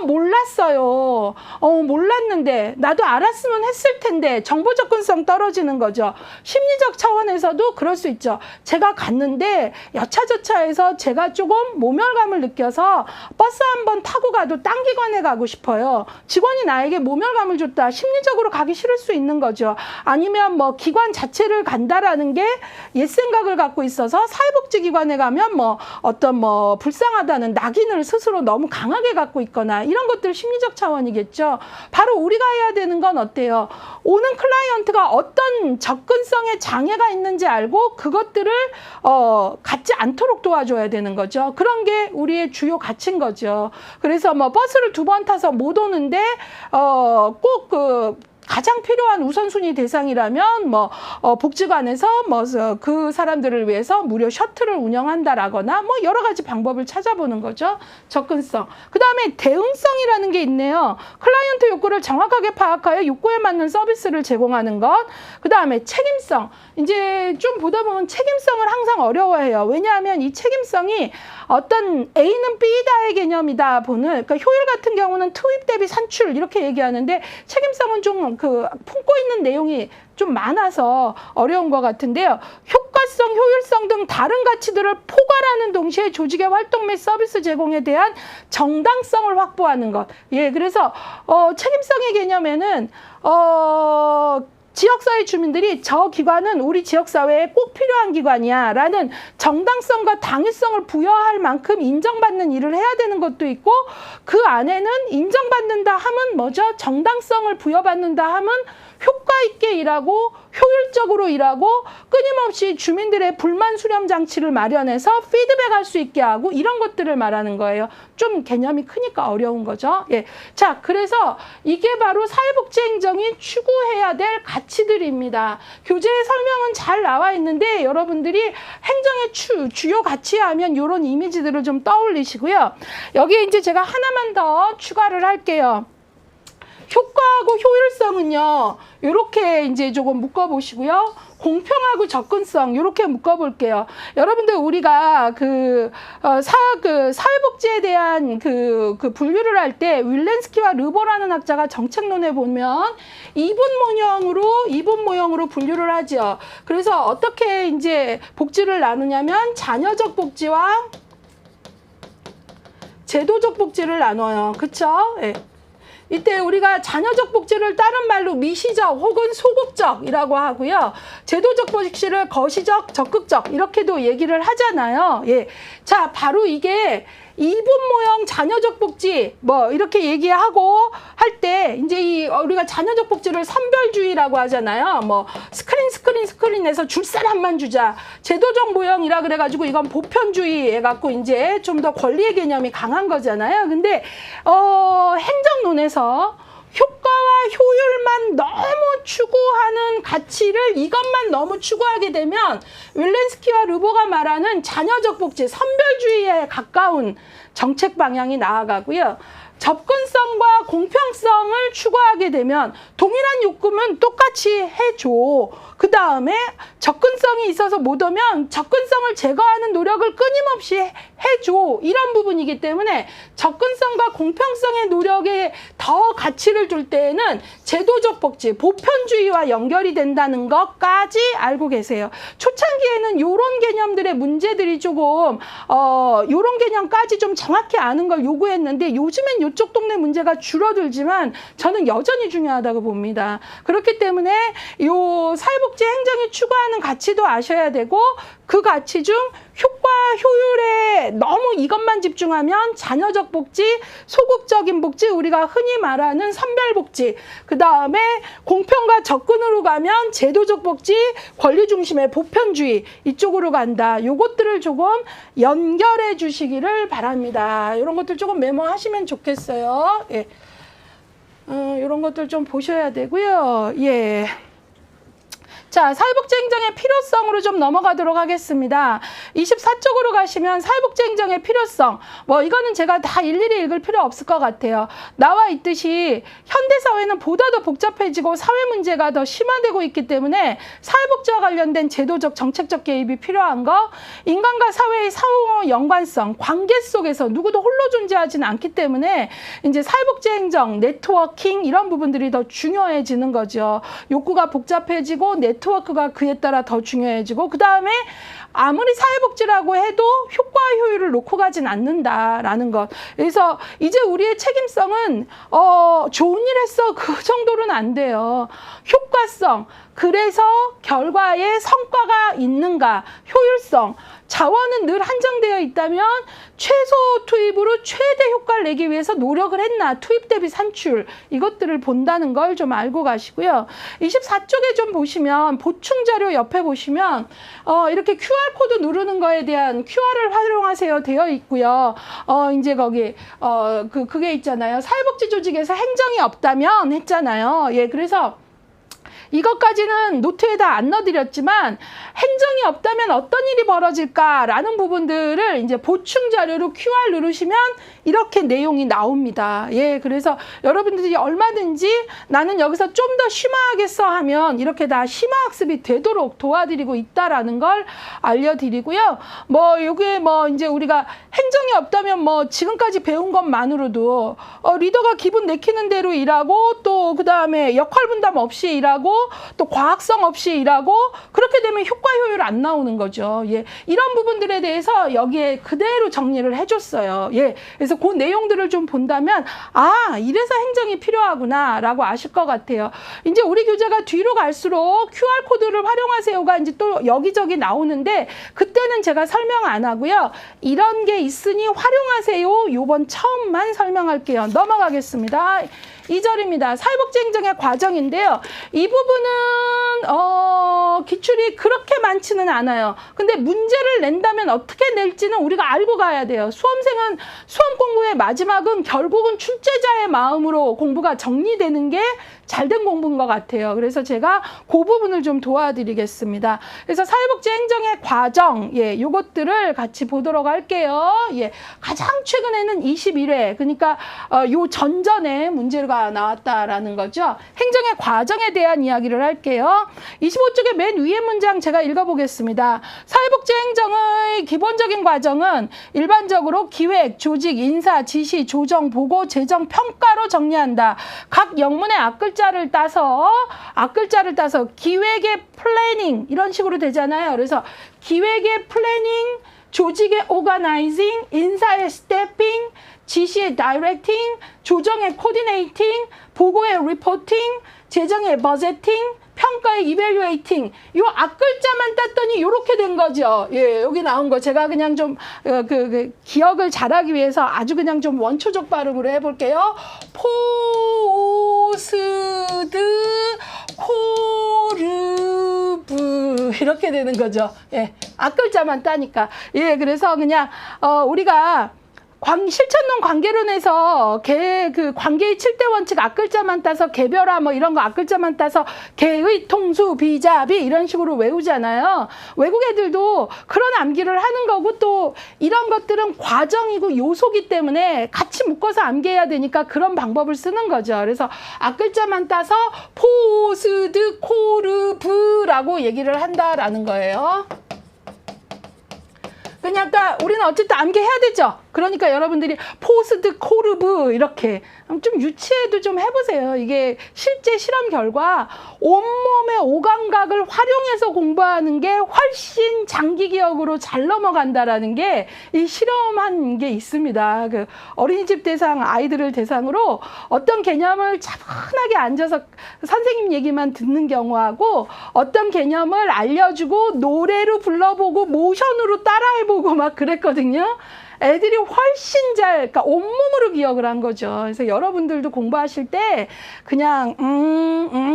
몰랐어요. 몰랐는데 나도 알았으면 했을 텐데 정보 접근성 떨어지는 거죠. 심리적 차원에서도 그럴 수 있죠. 제가 갔는데 여차저차해서 제가 조금 모멸감을 느껴서 버스 한번 타고 가도 딴 기관에 가고 싶어요. 직원이 나에게 모멸감을 줬다. 심리적으로 가기 싫을 수 있는 거죠. 아니면 기관 자체를 간다라는 게 옛 생각을 갖고 있어서 사회복지기관에 가면 어떤 불쌍하다는 낙인을 스스로 너무 강하게 갖고 있거나 이런 것들 심리적 차원이겠죠. 바로 우리가 해야 되는 건 어때요? 오는 클라이언트가 어떤 접근성에 장애가 있는지 알고 그것들을 갖지 않도록 도와줘야 되는 거죠. 그런 게 우리의 주요 가치인 거죠. 그래서 버스를 2번 타서 못 오는데 꼭 가장 필요한 우선순위 대상이라면 복지관에서 그 사람들을 위해서 무료 셔틀을 운영한다라거나 여러 가지 방법을 찾아보는 거죠. 접근성. 그 다음에 대응성이라는 게 있네요. 클라이언트 욕구를 정확하게 파악하여 욕구에 맞는 서비스를 제공하는 것. 그 다음에 책임성. 이제 좀 보다 보면 책임성을 항상 어려워해요. 왜냐하면 이 책임성이 어떤 A는 B다의 개념이다 보는, 그러니까 효율 같은 경우는 투입 대비 산출 이렇게 얘기하는데 책임성은 좀 품고 있는 내용이 좀 많아서 어려운 것 같은데요. 효과성, 효율성 등 다른 가치들을 포괄하는 동시에 조직의 활동 및 서비스 제공에 대한 정당성을 확보하는 것. 예, 그래서 책임성의 개념에는 지역사회 주민들이 저 기관은 우리 지역사회에 꼭 필요한 기관이야 라는 정당성과 당위성을 부여할 만큼 인정받는 일을 해야 되는 것도 있고, 그 안에는 인정받는다 하면 뭐죠? 정당성을 부여받는다 하면 효과 있게 일하고 효율적으로 일하고 끊임없이 주민들의 불만 수렴 장치를 마련해서 피드백할 수 있게 하고 이런 것들을 말하는 거예요. 좀 개념이 크니까 어려운 거죠. 예. 자, 그래서 이게 바로 사회복지행정이 추구해야 될 가치들입니다. 교재에 설명은 잘 나와 있는데 여러분들이 행정의 주요 가치 하면 이런 이미지들을 좀 떠올리시고요. 여기에 이제 제가 하나만 더 추가를 할게요. 효과하고 효율성은요, 요렇게 이제 조금 묶어보시고요. 공평하고 접근성 이렇게 묶어볼게요. 여러분들 우리가 사회복지에 대한 그 분류를 할 때 윌렌스키와 르보라는 학자가 정책론에 보면 이분 모형으로 분류를 하죠. 그래서 어떻게 이제 복지를 나누냐면 자녀적 복지와 제도적 복지를 나눠요. 그쵸? 예. 이때 우리가 자녀적 복지를 다른 말로 미시적 혹은 소극적이라고 하고요. 제도적 복지를 거시적, 적극적 이렇게도 얘기를 하잖아요. 예. 자, 바로 이게 이분 모형 자녀적 복지 뭐 이렇게 얘기하고 할 때 이제 우리가 자녀적 복지를 선별주의라고 하잖아요. 뭐 스크린에서 줄 사람만 주자. 제도적 모형이라 그래가지고 이건 보편주의 해갖고 이제 좀 더 권리의 개념이 강한 거잖아요. 근데 행정론에서 효과와 효율만 너무 추구하는 가치를 이것만 너무 추구하게 되면 윌렌스키와 르보가 말하는 자녀적 복지, 선별주의에 가까운 정책 방향이 나아가고요. 접근성과 공평성을 추구하게 되면 동일한 요금은 똑같이 해줘. 그 다음에 접근성이 있어서 못 오면 접근성을 제거하는 노력을 끊임없이 해줘. 이런 부분이기 때문에 접근성과 공평성의 노력에 더 가치를 줄 때에는 제도적 복지, 보편주의와 연결이 된다는 것까지 알고 계세요. 초창기에는 이런 개념들의 문제들이 조금 이런 개념까지 좀 정확히 아는 걸 요구했는데 요즘엔 이쪽 동네 문제가 줄어들지만 저는 여전히 중요하다고 봅니다. 그렇기 때문에 요 사회복지 행정이 추구하는 가치도 아셔야 되고 그 가치 중 효과, 효율에 너무 이것만 집중하면 자녀적 복지, 소극적인 복지, 우리가 흔히 말하는 선별복지, 그 다음에 공평과 접근으로 가면 제도적 복지, 권리 중심의 보편주의 이쪽으로 간다. 요것들을 조금 연결해 주시기를 바랍니다. 이런 것들 조금 메모하시면 좋겠어요. 예. 이런 것들 좀 보셔야 되고요. 예. 자, 사회복지 행정의 필요성으로 좀 넘어가도록 하겠습니다. 24쪽으로 가시면 사회복지 행정의 필요성. 뭐 이거는 제가 다 일일이 읽을 필요 없을 것 같아요. 나와 있듯이 현대사회는 보다 더 복잡해지고 사회 문제가 더 심화되고 있기 때문에 사회복지와 관련된 제도적 정책적 개입이 필요한 거, 인간과 사회의 상호 연관성, 관계 속에서 누구도 홀로 존재하지는 않기 때문에 이제 사회복지 행정, 네트워킹 이런 부분들이 더 중요해지는 거죠. 욕구가 복잡해지고 네트워크가 그에 따라 더 중요해지고 그 다음에 아무리 사회복지라고 해도 효과와 효율을 놓고 가진 않는다라는 것. 그래서 이제 우리의 책임성은 좋은 일 했어 그 정도로는 안 돼요. 효과성, 그래서 결과에 성과가 있는가, 효율성, 자원은 늘 한정되어 있다면 최소 투입으로 최대 효과를 내기 위해서 노력을 했나, 투입 대비 산출 이것들을 본다는 걸 좀 알고 가시고요. 24쪽에 좀 보시면 보충 자료 옆에 보시면 이렇게 QR코드 누르는 거에 대한 QR을 활용하세요 되어 있고요. 이제 거기 그게 있잖아요. 사회복지 조직에서 행정이 없다면 했잖아요. 예, 그래서 이것까지는 노트에다 안 넣어드렸지만 행정이 없다면 어떤 일이 벌어질까라는 부분들을 이제 보충 자료로 QR 누르시면 이렇게 내용이 나옵니다. 예, 그래서 여러분들이 얼마든지 나는 여기서 좀 더 심화하겠어 하면 이렇게 다 심화학습이 되도록 도와드리고 있다라는 걸 알려드리고요. 뭐 요게 뭐 이제 우리가 행정이 없다면 뭐 지금까지 배운 것만으로도 리더가 기분 내키는 대로 일하고 또 그 다음에 역할 분담 없이 일하고 또 과학성 없이 일하고 그렇게 되면 효과 효율 안 나오는 거죠. 예, 이런 부분들에 대해서 여기에 그대로 정리를 해줬어요. 예, 그래서 그 내용들을 좀 본다면 아 이래서 행정이 필요하구나 라고 아실 것 같아요. 이제 우리 교재가 뒤로 갈수록 QR코드를 활용하세요가 이제 또 여기저기 나오는데 그때는 제가 설명 안 하고요. 이런 게 있으니 활용하세요. 요번 처음만 설명할게요. 넘어가겠습니다. 2절입니다. 사회복지 행정의 과정인데요. 이 부분은 기출이 그렇게 많지는 않아요. 근데 문제를 낸다면 어떻게 낼지는 우리가 알고 가야 돼요. 수험생은 수험 공부의 마지막은 결국은 출제자의 마음으로 공부가 정리되는 게 잘된 공부인 것 같아요. 그래서 제가 그 부분을 좀 도와드리겠습니다. 그래서 사회복지 행정의 과정, 예, 요것들을 같이 보도록 할게요. 예, 가장 최근에는 21회, 그러니까 요 전전에 문제가 나왔다라는 거죠. 행정의 과정에 대한 이야기를 할게요. 25쪽의 맨 위에 문장 제가 읽어보겠습니다. 사회복지 행정의 기본적인 과정은 일반적으로 기획, 조직, 인사, 지시, 조정, 보고, 재정, 평가로 정리한다. 각 영문의 앞글자를 따서 기획의 플래닝 이런 식으로 되잖아요. 그래서 기획의 플래닝, 조직의 오가나이징, 인사의 스태핑, 지시의 다이렉팅, 조정의 코디네이팅, 보고의 리포팅, 재정의 버제팅, 평가의 이밸류에이팅. 요 앞글자만 땄더니 요렇게 된 거죠. 예, 여기 나온 거 제가 그냥 좀 기억을 잘하기 위해서 아주 그냥 좀 원초적 발음으로 해볼게요. 포스드 코르브 이렇게 되는 거죠. 예, 앞글자만 따니까. 예, 그래서 그냥 우리가 실천론 관계론에서 그 관계의 7대 원칙 앞글자만 따서 개별화 뭐 이런 거 앞글자만 따서 개의 통수 비자비 이런 식으로 외우잖아요. 외국 애들도 그런 암기를 하는 거고 또 이런 것들은 과정이고 요소기 때문에 같이 묶어서 암기해야 되니까 그런 방법을 쓰는 거죠. 그래서 앞글자만 따서 포스드 코르브라고 얘기를 한다라는 거예요. 그러니까 우리는 어쨌든 암기해야 되죠. 그러니까 여러분들이 포스드 코르브 이렇게 좀 유치해도 좀 해보세요. 이게 실제 실험 결과 온몸의 오감각을 활용해서 공부하는 게 훨씬 장기 기억으로 잘 넘어간다라는 게 이 실험한 게 있습니다. 그 어린이집 대상 아이들을 대상으로 어떤 개념을 차분하게 앉아서 선생님 얘기만 듣는 경우하고 어떤 개념을 알려주고 노래로 불러보고 모션으로 따라해보고 막 그랬거든요. 애들이 훨씬 그러니까 온몸으로 기억을 한 거죠. 그래서 여러분들도 공부하실 때 그냥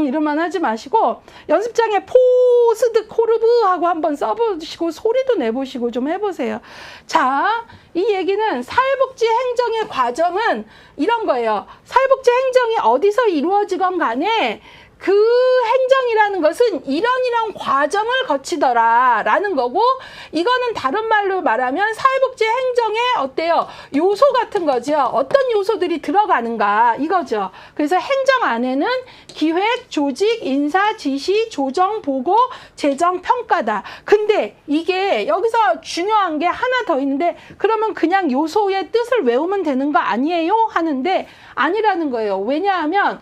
이런만 하지 마시고 연습장에 포스드 코르브 하고 한번 써보시고 소리도 내보시고 좀 해보세요. 자, 이 얘기는 사회복지 행정의 과정은 이런 거예요. 사회복지 행정이 어디서 이루어지건 간에 그 행정이라는 것은 이런 과정을 거치더라 라는 거고, 이거는 다른 말로 말하면 사회복지 행정의 어때요? 요소 같은 거죠. 어떤 요소들이 들어가는가 이거죠. 그래서 행정 안에는 기획, 조직, 인사, 지시, 조정, 보고, 재정, 평가다. 근데 이게 여기서 중요한 게 하나 더 있는데, 그러면 그냥 요소의 뜻을 외우면 되는 거 아니에요? 하는데 아니라는 거예요. 왜냐하면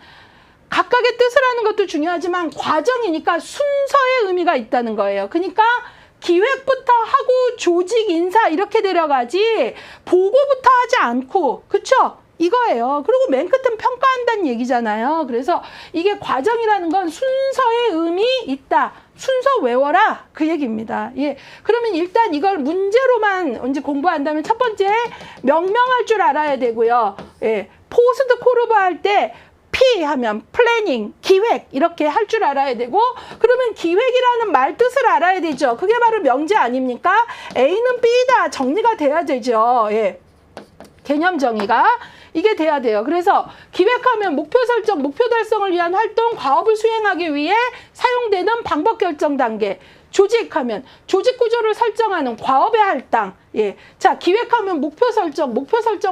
각각의 뜻을 하는 것도 중요하지만 과정이니까 순서의 의미가 있다는 거예요. 그러니까 기획부터 하고 조직, 인사 이렇게 내려가지 보고부터 하지 않고, 그쵸? 이거예요. 그리고 맨 끝은 평가한다는 얘기잖아요. 그래서 이게 과정이라는 건 순서의 의미 있다. 순서 외워라. 그 얘기입니다. 예. 그러면 일단 이걸 문제로만 이제 공부한다면 첫 번째 명명할 줄 알아야 되고요. 예. 포스드 코르브 할 때 P 하면 플래닝, 기획 이렇게 할 줄 알아야 되고, 그러면 기획이라는 말 뜻을 알아야 되죠. 그게 바로 명제 아닙니까? A는 B다 정리가 돼야 되죠. 예. 개념 정의가 이게 돼야 돼요. 그래서 기획하면 목표 설정, 목표 달성을 위한 활동, 과업을 수행하기 위해 사용되는 방법 결정 단계. 조직하면 조직 구조를 설정하는 과업의 할당. 예. 자, 기획하면 목표 설정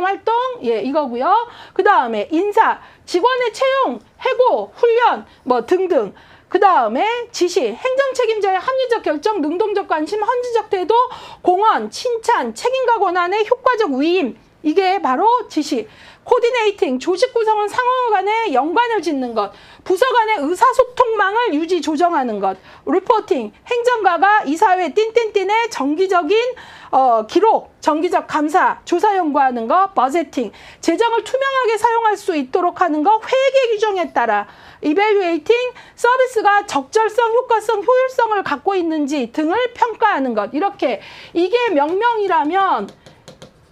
활동. 예, 이거고요. 그 다음에 인사, 직원의 채용, 해고, 훈련, 뭐 등등. 그 다음에 지시, 행정 책임자의 합리적 결정, 능동적 관심, 헌지적 태도, 공헌, 칭찬, 책임과 권한의 효과적 위임. 이게 바로 지시. 코디네이팅, 조직 구성은 상호 간의 연관을 짓는 것, 부서 간의 의사소통망을 유지 조정하는 것, 리포팅, 행정가가 이사회 띵띵띵의 정기적인 기록, 정기적 감사, 조사 연구하는 것, 버제팅, 재정을 투명하게 사용할 수 있도록 하는 것, 회계 규정에 따라, 이밸류에이팅, 서비스가 적절성, 효과성, 효율성을 갖고 있는지 등을 평가하는 것. 이렇게 이게 명명이라면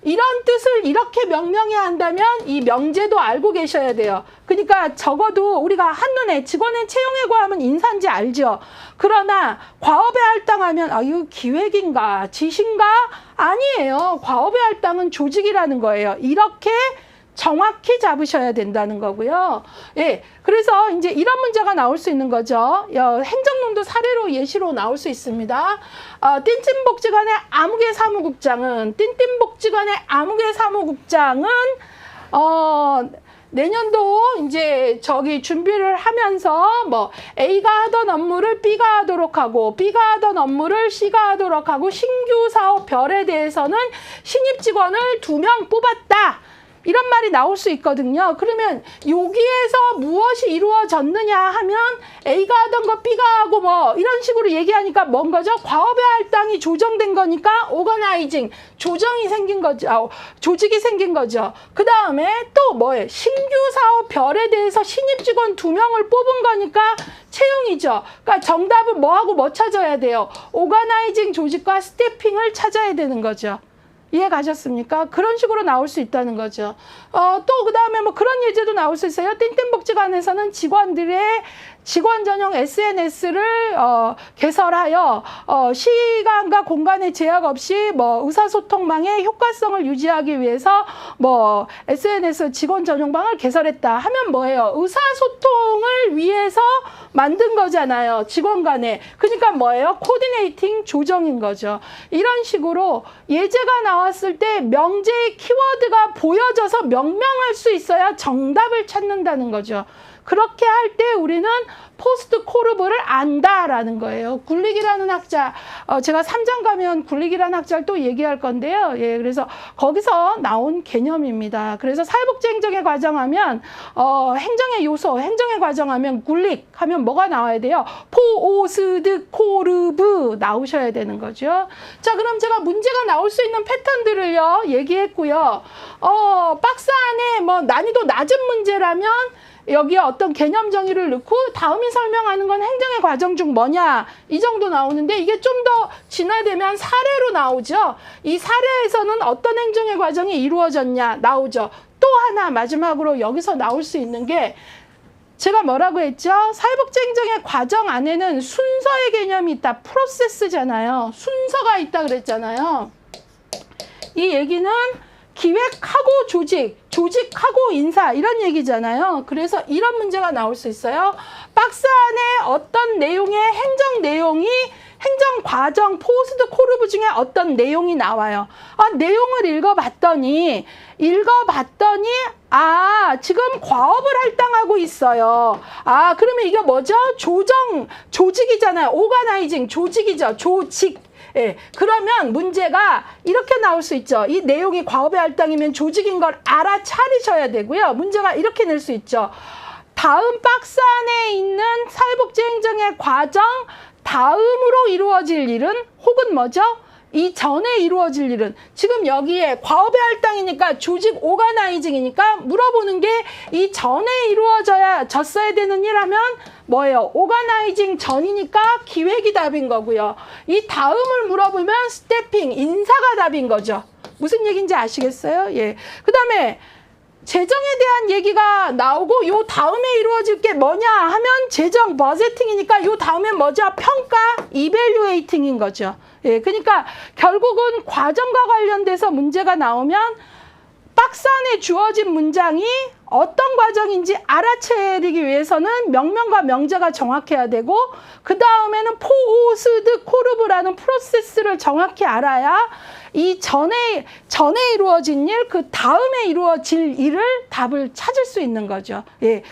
이런 뜻을 이렇게 명명해야 한다면 이 명제도 알고 계셔야 돼요. 그러니까 적어도 우리가 한눈에 직원의 채용해고 하면 인사인지 알죠. 그러나 과업에 할당하면 이거 기획인가 지시인가? 아니에요. 과업에 할당은 조직이라는 거예요. 이렇게 정확히 잡으셔야 된다는 거고요. 예, 그래서 이제 이런 문제가 나올 수 있는 거죠. 행정론도 사례로 예시로 나올 수 있습니다. 띵띵복지관의 아무개 사무국장은 내년도 이제 준비를 하면서 A가 하던 업무를 B가 하도록 하고 B가 하던 업무를 C가 하도록 하고 신규 사업별에 대해서는 신입 직원을 2명 뽑았다. 이런 말이 나올 수 있거든요. 그러면 여기에서 무엇이 이루어졌느냐 하면 A가 하던 거 B가 하고 이런 식으로 얘기하니까 뭔 거죠? 과업의 할당이 조정된 거니까 오거나이징, 조정이 생긴 거죠. 조직이 생긴 거죠. 그 다음에 또 뭐예요? 신규 사업별에 대해서 신입 직원 2명을 뽑은 거니까 채용이죠. 그러니까 정답은 뭐하고 뭐 찾아야 돼요? 오거나이징 조직과 스태핑을 찾아야 되는 거죠. 이해 가셨습니까? 그런 식으로 나올 수 있다는 거죠. 또 그다음에 그런 예제도 나올 수 있어요. 띵띵복지관에서는 직원들의 직원 전용 SNS를 개설하여 시간과 공간의 제약 없이 의사소통망의 효과성을 유지하기 위해서 SNS 직원 전용방을 개설했다 하면 뭐예요? 의사소통을 위해서 만든 거잖아요. 직원 간에. 그러니까 뭐예요? 코디네이팅 조정인 거죠. 이런 식으로 예제가 나왔을 때 명제의 키워드가 보여져서 명명할 수 있어야 정답을 찾는다는 거죠. 그렇게 할 때 우리는 포스트 코르브를 안다라는 거예요. 굴릭이라는 학자, 제가 3장 가면 굴릭이라는 학자를 또 얘기할 건데요. 예, 그래서 거기서 나온 개념입니다. 그래서 사회복지 행정의 과정하면 행정의 요소, 행정의 과정하면 굴릭 하면 뭐가 나와야 돼요? 포스트 코르브 나오셔야 되는 거죠. 자, 그럼 제가 문제가 나올 수 있는 패턴들을요 얘기했고요. 박스 안에 난이도 낮은 문제라면 여기에 어떤 개념 정의를 넣고 다음이 설명하는 건 행정의 과정 중 뭐냐 이 정도 나오는데 이게 좀 더 진화되면 사례로 나오죠. 이 사례에서는 어떤 행정의 과정이 이루어졌냐 나오죠. 또 하나 마지막으로 여기서 나올 수 있는 게 제가 뭐라고 했죠? 사회복지 행정의 과정 안에는 순서의 개념이 있다. 프로세스잖아요. 순서가 있다 그랬잖아요. 이 얘기는 기획하고 조직, 조직하고 인사 이런 얘기잖아요. 그래서 이런 문제가 나올 수 있어요. 박스 안에 어떤 내용의 행정 내용이 행정 과정 포스트 코르브 중에 어떤 내용이 나와요. 내용을 읽어봤더니 지금 과업을 할당하고 있어요. 그러면 이게 뭐죠? 조직이잖아요. 오가나이징 조직이죠. 조직. 예, 그러면 문제가 이렇게 나올 수 있죠. 이 내용이 과업의 할당이면 조직인 걸 알아차리셔야 되고요. 문제가 이렇게 낼 수 있죠. 다음 박스 안에 있는 사회복지 행정의 과정 다음으로 이루어질 일은 혹은 뭐죠? 이 전에 이루어질 일은 지금 여기에 과업의 할당이니까 조직 오가나이징이니까 물어보는 게 이 전에 이루어졌어야 되는 일 하면 뭐예요? 오가나이징 전이니까 기획이 답인 거고요. 이 다음을 물어보면 스태핑, 인사가 답인 거죠. 무슨 얘기인지 아시겠어요? 예. 그 다음에 재정에 대한 얘기가 나오고 요 다음에 이루어질 게 뭐냐 하면 재정, 버제팅이니까 요 다음에 뭐죠? 평가, 이밸류에이팅인 거죠. 예, 그러니까 결국은 과정과 관련돼서 문제가 나오면 박스 안에 주어진 문장이 어떤 과정인지 알아채리기 위해서는 명명과 명제가 정확해야 되고 그 다음에는 포스트 코르브라는 프로세스를 정확히 알아야 이 전에 이루어진 일, 그 다음에 이루어질 일을 답을 찾을 수 있는 거죠. 예.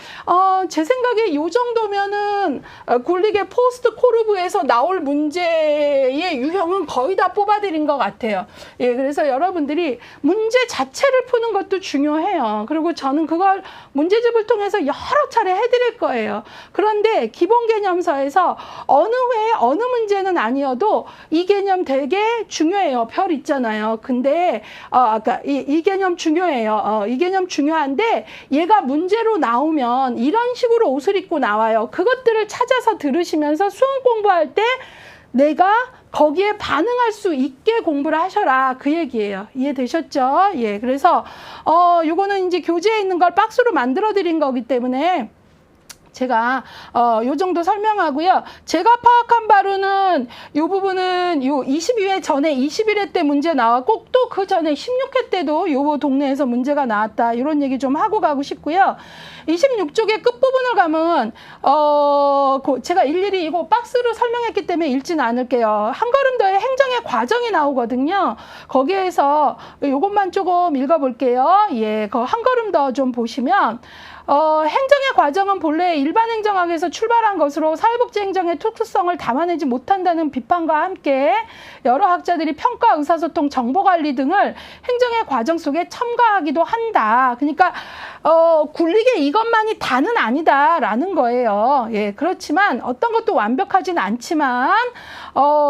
제 생각에 이 정도면은 굴릭의 포스트 코르브에서 나올 문제의 유형은 거의 다 뽑아드린 것 같아요. 예. 그래서 여러분들이 문제 자체를 푸는 것도 중요해요. 그리고 저는 그걸 문제집을 통해서 여러 차례 해드릴 거예요. 그런데 기본 개념서에서 어느 회에 어느 문제는 아니어도 이 개념 되게 중요해요. 별 있잖아요. 근데 아까 이 개념 중요해요. 이 개념 중요한데 얘가 문제로 나오면 이런 식으로 옷을 입고 나와요. 그것들을 찾아서 들으시면서 수험 공부할 때 내가 거기에 반응할 수 있게 공부를 하셔라. 그 얘기예요. 이해되셨죠? 예. 그래서 요거는 이제 교재에 있는 걸 박스로 만들어 드린 거기 때문에 제가 요 정도 설명하고요. 제가 파악한 바로는 요 부분은 요 22회 전에 21회 때 문제 나왔고 또 그 전에 16회 때도 요 동네에서 문제가 나왔다. 이런 얘기 좀 하고 가고 싶고요. 26쪽의 끝부분을 가면 제가 일일이 이거 박스로 설명했기 때문에 읽지는 않을게요. 한 걸음 더의 행정의 과정이 나오거든요. 거기에서 요것만 조금 읽어볼게요. 예, 그 한 걸음 더 좀 보시면 행정의 과정은 본래 일반 행정학에서 출발한 것으로 사회복지 행정의 특수성을 담아내지 못한다는 비판과 함께 여러 학자들이 평가, 의사소통, 정보관리 등을 행정의 과정 속에 첨가하기도 한다. 그러니까 굴리게 이것만이 다는 아니다라는 거예요. 예, 그렇지만 어떤 것도 완벽하진 않지만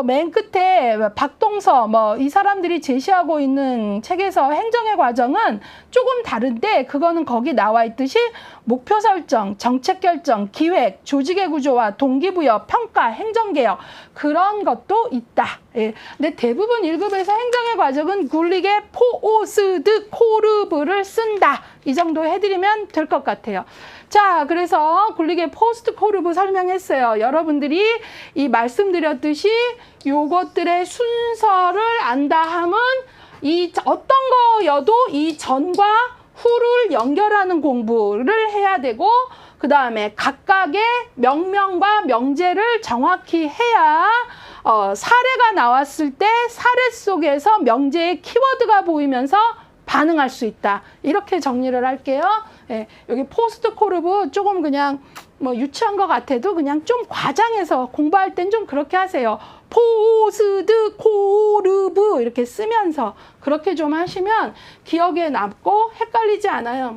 맨 끝에 박동서 이 사람들이 제시하고 있는 책에서 행정의 과정은 조금 다른데 그거는 거기 나와 있듯이 목표 설정, 정책 결정, 기획, 조직의 구조와 동기부여, 평가, 행정개혁 그런 것도 있다. 예. 근데 대부분 1급에서 행정의 과정은 굴리게 포오스드 코르브를 쓴다. 이 정도 해드리면 될 것 같아요. 자, 그래서 굴리게 포스트 코르브 설명했어요. 여러분들이 이 말씀드렸듯이 요것들의 순서를 안다 함은 이 어떤 거여도 이 전과 후를 연결하는 공부를 해야 되고 그 다음에 각각의 명명과 명제를 정확히 해야 사례가 나왔을 때 사례 속에서 명제의 키워드가 보이면서 반응할 수 있다. 이렇게 정리를 할게요. 예, 여기 포스트 코르브 조금 그냥 유치한 것 같아도 그냥 좀 과장해서 공부할 땐 좀 그렇게 하세요. 포스트 코르브 이렇게 쓰면서 그렇게 좀 하시면 기억에 남고 헷갈리지 않아요.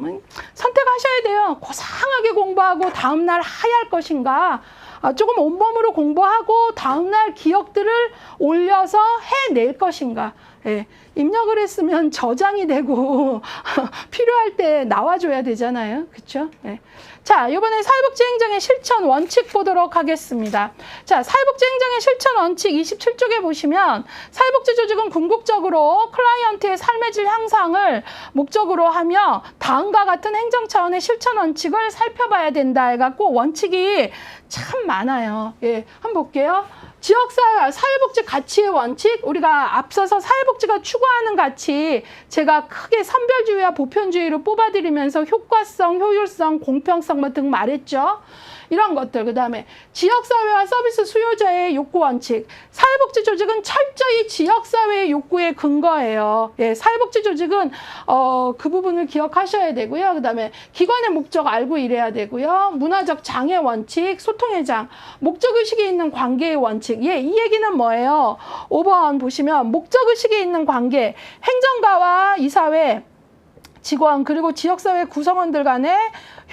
선택하셔야 돼요. 고상하게 공부하고 다음날 하야할 것인가 조금 온몸으로 공부하고 다음날 기억들을 올려서 해낼 것인가. 예, 입력을 했으면 저장이 되고 필요할 때 나와줘야 되잖아요. 그렇죠? 예. 자, 이번에 사회복지행정의 실천 원칙 보도록 하겠습니다. 자, 사회복지행정의 실천 원칙 27쪽에 보시면 사회복지조직은 궁극적으로 클라이언트의 삶의 질 향상을 목적으로 하며 다음과 같은 행정 차원의 실천 원칙을 살펴봐야 된다 해갖고 원칙이 참 많아요. 예, 한번 볼게요. 사회복지 가치의 원칙, 우리가 앞서서 사회복지가 추구하는 가치, 제가 크게 선별주의와 보편주의로 뽑아드리면서 효과성, 효율성, 공평성 등 말했죠. 이런 것들. 그 다음에 지역사회와 서비스 수요자의 욕구 원칙. 사회복지 조직은 철저히 지역사회의 욕구에 근거해요. 예, 사회복지 조직은 그 부분을 기억하셔야 되고요. 그 다음에 기관의 목적 알고 일해야 되고요. 문화적 장애 원칙, 소통의 장, 목적의식이 있는 관계의 원칙. 예, 이 얘기는 뭐예요? 5번 보시면 목적의식이 있는 관계, 행정가와 이사회, 직원 그리고 지역사회 구성원들 간의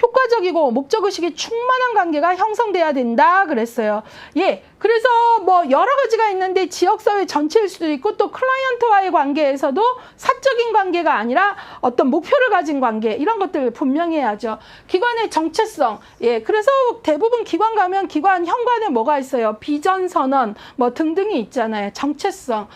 효과적이고 목적의식이 충만한 관계가 형성돼야 된다 그랬어요. 예, 그래서 여러 가지가 있는데 지역사회 전체일 수도 있고 또 클라이언트와의 관계에서도 사적인 관계가 아니라 어떤 목표를 가진 관계 이런 것들 분명히 해야죠. 기관의 정체성. 예, 그래서 대부분 기관 가면 기관 현관에 뭐가 있어요? 비전 선언 등등이 있잖아요. 정체성.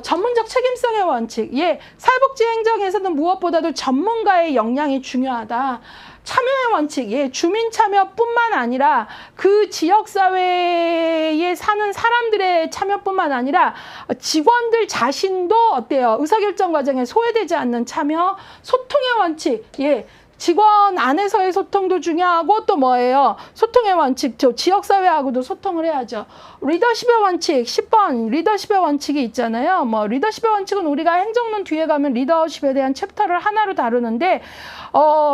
전문적 책임성의 원칙. 예, 사회복지 행정에서는 무엇보다도 전문가의 역량이 중요하다. 참여의 원칙. 예, 주민 참여뿐만 아니라 그 지역사회에 사는 사람들의 참여뿐만 아니라 직원들 자신도 어때요? 의사결정 과정에 소외되지 않는 참여, 소통의 원칙. 예. 직원 안에서의 소통도 중요하고 또 뭐예요? 소통의 원칙, 지역사회하고도 소통을 해야죠. 리더십의 원칙, 10번 리더십의 원칙이 있잖아요. 리더십의 원칙은 우리가 행정론 뒤에 가면 리더십에 대한 챕터를 하나로 다루는데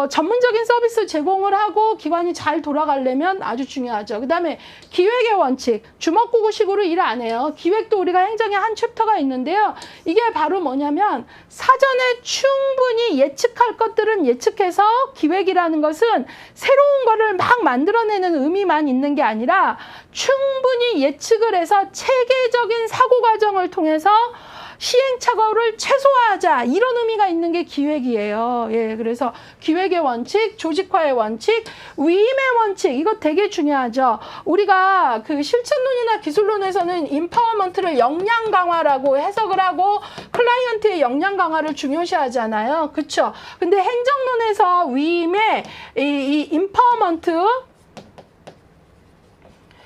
전문적인 서비스 제공을 하고 기관이 잘 돌아가려면 아주 중요하죠. 그 다음에 기획의 원칙, 주먹구구식으로 일 안 해요. 기획도 우리가 행정의 한 챕터가 있는데요. 이게 바로 뭐냐면 사전에 충분히 예측할 것들은 예측해서 기획이라는 것은 새로운 거를 막 만들어내는 의미만 있는 게 아니라 충분히 예측을 해서 체계적인 사고 과정을 통해서 시행착오를 최소화하자 이런 의미가 있는 게 기획이에요. 예, 그래서 기획의 원칙, 조직화의 원칙, 위임의 원칙 이거 되게 중요하죠. 우리가 그 실천론이나 기술론에서는 임파워먼트를 역량 강화라고 해석을 하고 클라이언트의 역량 강화를 중요시하잖아요. 그렇죠? 근데 행정론에서 위임의 이 임파워먼트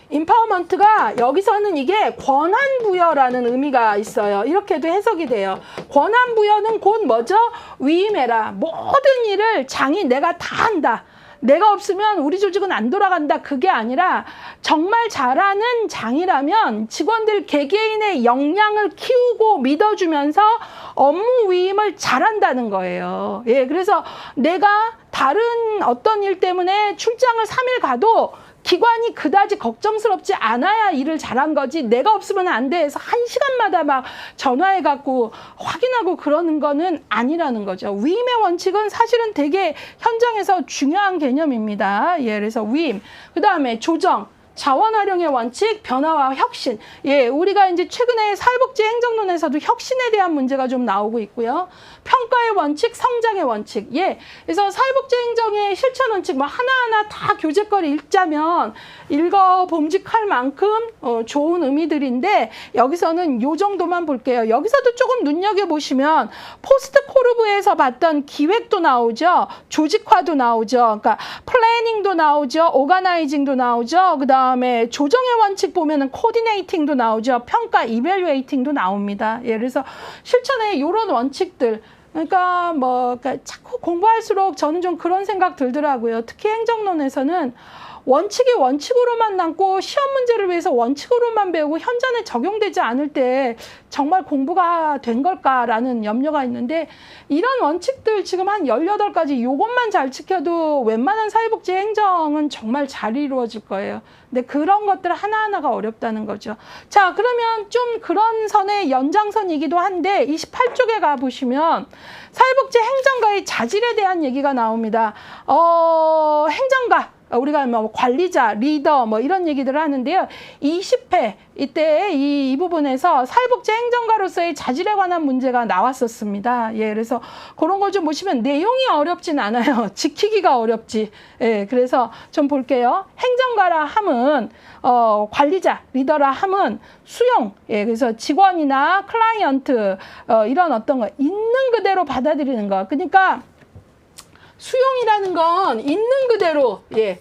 임파워먼트가 여기서는 이게 권한 부여라는 의미가 있어요. 이렇게도 해석이 돼요. 권한 부여는 곧 뭐죠? 위임해라. 모든 일을 장이 내가 다 한다. 내가 없으면 우리 조직은 안 돌아간다. 그게 아니라 정말 잘하는 장이라면 직원들 개개인의 역량을 키우고 믿어주면서 업무 위임을 잘한다는 거예요. 예, 그래서 내가 다른 어떤 일 때문에 출장을 3일 가도 기관이 그다지 걱정스럽지 않아야 일을 잘한 거지, 내가 없으면 안 돼 해서 1시간마다 막 전화해갖고 확인하고 그러는 거는 아니라는 거죠. 위임의 원칙은 사실은 되게 현장에서 중요한 개념입니다. 예, 그래서 위임. 그 다음에 조정. 자원 활용의 원칙, 변화와 혁신. 예, 우리가 이제 최근에 사회복지 행정론에서도 혁신에 대한 문제가 좀 나오고 있고요. 평가의 원칙, 성장의 원칙. 예, 그래서 사회복지 행정의 실천 원칙 뭐 하나하나 다 교재거리 읽자면 읽어봄직할 만큼 좋은 의미들인데 여기서는 요 정도만 볼게요. 여기서도 조금 눈여겨보시면 포스트 코르브에서 봤던 기획도 나오죠. 조직화도 나오죠. 그러니까 플래닝도 나오죠. 오가나이징도 나오죠. 그다음에 조정의 원칙 보면은 코디네이팅도 나오죠. 평가, 이밸류에이팅도 나옵니다. 예, 그래서 실천에 이런 원칙들, 그러니까 자꾸 공부할수록 저는 좀 그런 생각 들더라고요. 특히 행정론에서는 원칙이 원칙으로만 남고 시험 문제를 위해서 원칙으로만 배우고 현장에 적용되지 않을 때 정말 공부가 된 걸까라는 염려가 있는데, 이런 원칙들 지금 한 18가지 요것만 잘 지켜도 웬만한 사회복지 행정은 정말 잘 이루어질 거예요. 근데 그런 것들 하나하나가 어렵다는 거죠. 자, 그러면 좀 그런 선의 연장선이기도 한데 28쪽에 가보시면 사회복지 행정가의 자질에 대한 얘기가 나옵니다. 행정가, 우리가 뭐 관리자, 리더 뭐 이런 얘기들을 하는데요. 20회 이때 이 부분에서 사회복지 행정가로서의 자질에 관한 문제가 나왔었습니다. 예, 그래서 그런 걸 좀 보시면 내용이 어렵진 않아요. 지키기가 어렵지. 예, 그래서 좀 볼게요. 행정가라 함은 관리자, 리더라 함은 수용, 예, 그래서 직원이나 클라이언트 이런 어떤 거 있는 그대로 받아들이는 거. 그러니까 수용이라는 건 있는 그대로, 예,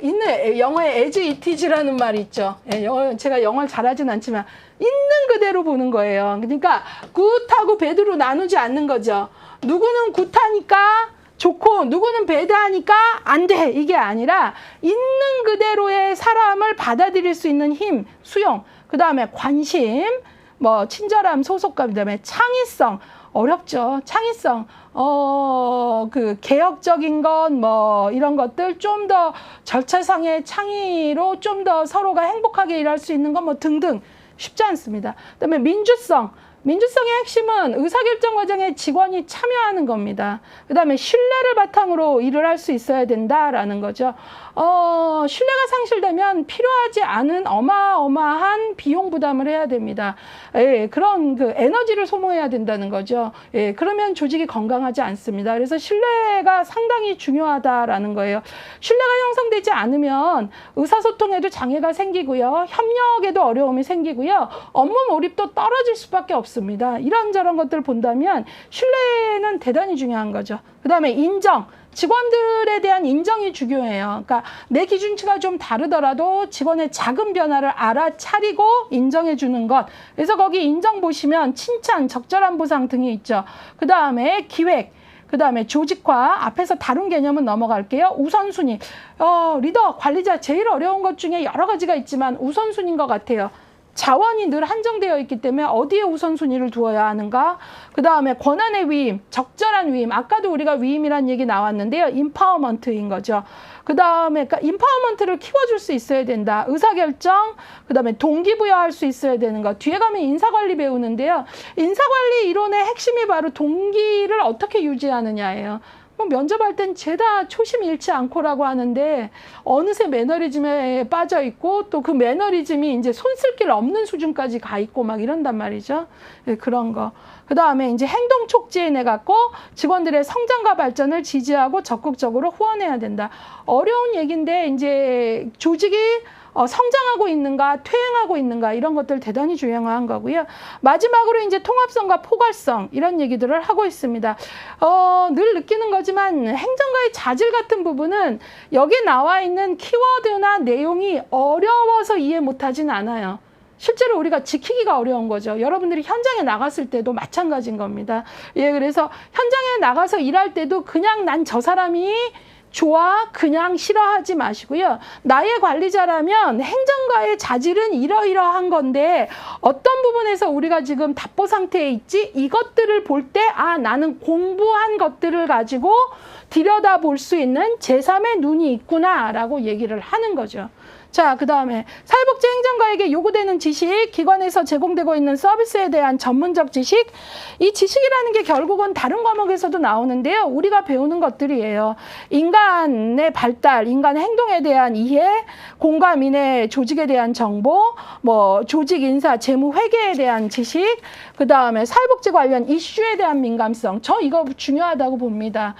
있는, 영어에 as it is라는 말이 있죠. 예, 제가 영어를 잘하진 않지만, 있는 그대로 보는 거예요. 그러니까, 굿하고 배드로 나누지 않는 거죠. 누구는 굿하니까 좋고, 누구는 배드하니까 안 돼. 이게 아니라, 있는 그대로의 사람을 받아들일 수 있는 힘, 수용. 그 다음에 관심, 뭐, 친절함, 소속감, 그 다음에 창의성. 어렵죠. 창의성. 그 개혁적인 건 뭐 이런 것들 좀 더 절차상의 창의로 좀 더 서로가 행복하게 일할 수 있는 건 뭐 등등 쉽지 않습니다. 그다음에 민주성. 민주성의 핵심은 의사결정 과정에 직원이 참여하는 겁니다. 그 다음에 신뢰를 바탕으로 일을 할 수 있어야 된다라는 거죠. 신뢰가 상실되면 필요하지 않은 어마어마한 비용 부담을 해야 됩니다. 예, 그런 그 에너지를 소모해야 된다는 거죠. 예, 그러면 조직이 건강하지 않습니다. 그래서 신뢰가 상당히 중요하다라는 거예요. 신뢰가 형성되지 않으면 의사소통에도 장애가 생기고요. 협력에도 어려움이 생기고요. 업무 몰입도 떨어질 수밖에 없습니다. 이런저런 것들을 본다면 신뢰는 대단히 중요한 거죠. 그 다음에 인정. 직원들에 대한 인정이 중요해요. 그러니까 내 기준치가 좀 다르더라도 직원의 작은 변화를 알아차리고 인정해 주는 것. 그래서 거기 인정 보시면 칭찬, 적절한 보상 등이 있죠. 그 다음에 기획. 그 다음에 조직화, 앞에서 다룬 개념은 넘어갈게요. 우선순위. 리더, 관리자 제일 어려운 것 중에 여러 가지가 있지만 우선순위인 것 같아요. 자원이 늘 한정되어 있기 때문에 어디에 우선순위를 두어야 하는가? 그 다음에 권한의 위임, 적절한 위임. 아까도 우리가 위임이라는 얘기 나왔는데요. 임파워먼트인 거죠. 그 다음에 그러니까 임파워먼트를 키워줄 수 있어야 된다. 의사결정, 그 다음에 동기부여할 수 있어야 되는 거. 뒤에 가면 인사관리 배우는데요. 인사관리 이론의 핵심이 바로 동기를 어떻게 유지하느냐예요. 뭐 면접할 땐 죄다 초심 잃지 않고라고 하는데 어느새 매너리즘에 빠져 있고 또 그 매너리즘이 이제 손 쓸 길 없는 수준까지 가 있고 막 이런단 말이죠. 네, 그런 거. 그 다음에 이제 행동 촉진해 갖고 직원들의 성장과 발전을 지지하고 적극적으로 후원해야 된다. 어려운 얘기인데 이제 조직이 성장하고 있는가, 퇴행하고 있는가 이런 것들 대단히 중요한 거고요. 마지막으로 이제 통합성과 포괄성 이런 얘기들을 하고 있습니다. 늘 느끼는 거지만 행정가의 자질 같은 부분은 여기 나와 있는 키워드나 내용이 어려워서 이해 못하진 않아요. 실제로 우리가 지키기가 어려운 거죠. 여러분들이 현장에 나갔을 때도 마찬가지인 겁니다. 예, 그래서 현장에 나가서 일할 때도 그냥 난 저 사람이 좋아 그냥 싫어하지 마시고요. 나의 관리자라면 행정가의 자질은 이러이러한 건데 어떤 부분에서 우리가 지금 답보 상태에 있지? 이것들을 볼 때 나는 공부한 것들을 가지고 들여다볼 수 있는 제3의 눈이 있구나 라고 얘기를 하는 거죠. 자, 그 다음에 사회복지 행정가에게 요구되는 지식, 기관에서 제공되고 있는 서비스에 대한 전문적 지식. 이 지식이라는 게 결국은 다른 과목에서도 나오는데요. 우리가 배우는 것들이에요. 인간의 발달, 인간의 행동에 대한 이해, 공감인의 조직에 대한 정보, 조직 인사, 재무 회계에 대한 지식, 그 다음에 사회복지 관련 이슈에 대한 민감성. 저 이거 중요하다고 봅니다.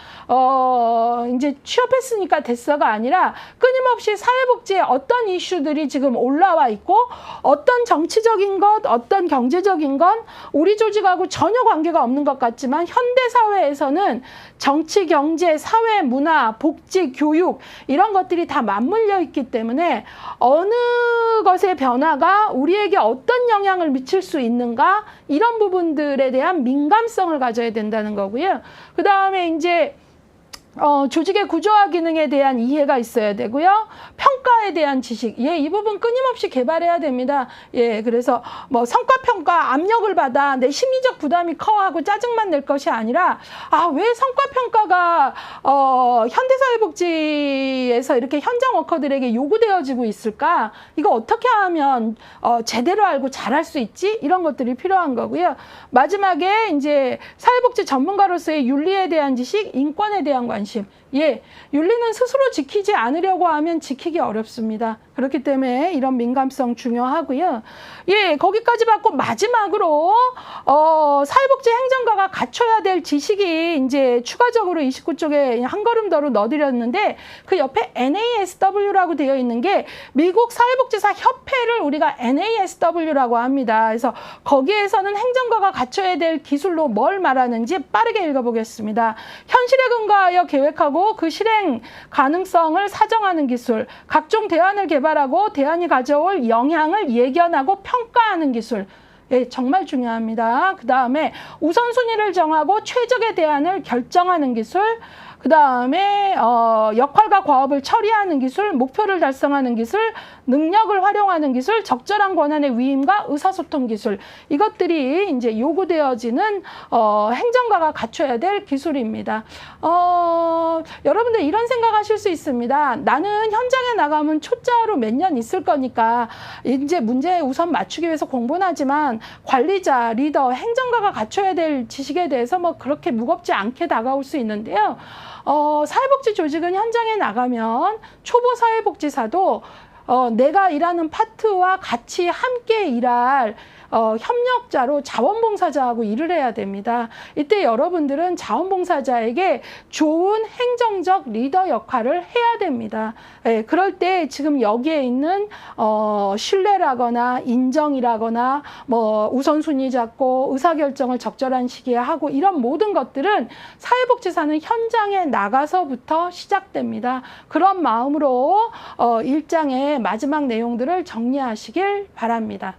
이제 취업했으니까 됐어가 아니라 끊임없이 사회복지에 어떤 이슈들이 지금 올라와 있고 어떤 정치적인 것, 어떤 경제적인 건 우리 조직하고 전혀 관계가 없는 것 같지만 현대사회에서는 정치, 경제, 사회, 문화, 복지, 교육 이런 것들이 다 맞물려 있기 때문에 어느 것의 변화가 우리에게 어떤 영향을 미칠 수 있는가 이런 부분들에 대한 민감성을 가져야 된다는 거고요. 그 다음에 이제 조직의 구조화 기능에 대한 이해가 있어야 되고요. 평가에 대한 지식. 예, 이 부분 끊임없이 개발해야 됩니다. 예, 그래서 성과평가 압력을 받아 내 심리적 부담이 커 하고 짜증만 낼 것이 아니라 왜 성과평가가 현대사회복지에서 이렇게 현장 워커들에게 요구되어지고 있을까? 이거 어떻게 하면 제대로 알고 잘할 수 있지? 이런 것들이 필요한 거고요. 마지막에 이제 사회복지 전문가로서의 윤리에 대한 지식, 인권에 대한 관심. 예, 윤리는 스스로 지키지 않으려고 하면 지키기 어렵습니다. 그렇기 때문에 이런 민감성 중요하고요. 예, 거기까지 받고 마지막으로 사회복지 행정가가 갖춰야 될 지식이 이제 추가적으로 29쪽에 한 걸음 더로 넣어드렸는데 그 옆에 NASW라고 되어 있는 게 미국 사회복지사 협회를 우리가 NASW라고 합니다. 그래서 거기에서는 행정가가 갖춰야 될 기술로 뭘 말하는지 빠르게 읽어보겠습니다. 현실에 근거하여 계획하고 그 실행 가능성을 사정하는 기술, 각종 대안을 개발하고 대안이 가져올 영향을 예견하고 평가하는 기술. 예, 정말 중요합니다. 그 다음에 우선순위를 정하고 최적의 대안을 결정하는 기술, 그 다음에 역할과 과업을 처리하는 기술, 목표를 달성하는 기술, 능력을 활용하는 기술, 적절한 권한의 위임과 의사소통 기술. 이것들이 이제 요구되어지는 행정가가 갖춰야 될 기술입니다. 여러분들 이런 생각하실 수 있습니다. 나는 현장에 나가면 초짜로 몇 년 있을 거니까 이제 문제에 우선 맞추기 위해서 공부는 하지만 관리자, 리더, 행정가가 갖춰야 될 지식에 대해서 그렇게 무겁지 않게 다가올 수 있는데요. 사회복지 조직은 현장에 나가면 초보 사회복지사도 내가 일하는 파트와 같이 함께 일할 협력자로 자원봉사자하고 일을 해야 됩니다. 이때 여러분들은 자원봉사자에게 좋은 행정적 리더 역할을 해야 됩니다. 예, 그럴 때 지금 여기에 있는 신뢰라거나 인정이라거나 우선순위 잡고 의사결정을 적절한 시기에 하고 이런 모든 것들은 사회복지사는 현장에 나가서부터 시작됩니다. 그런 마음으로 일장의 마지막 내용들을 정리하시길 바랍니다.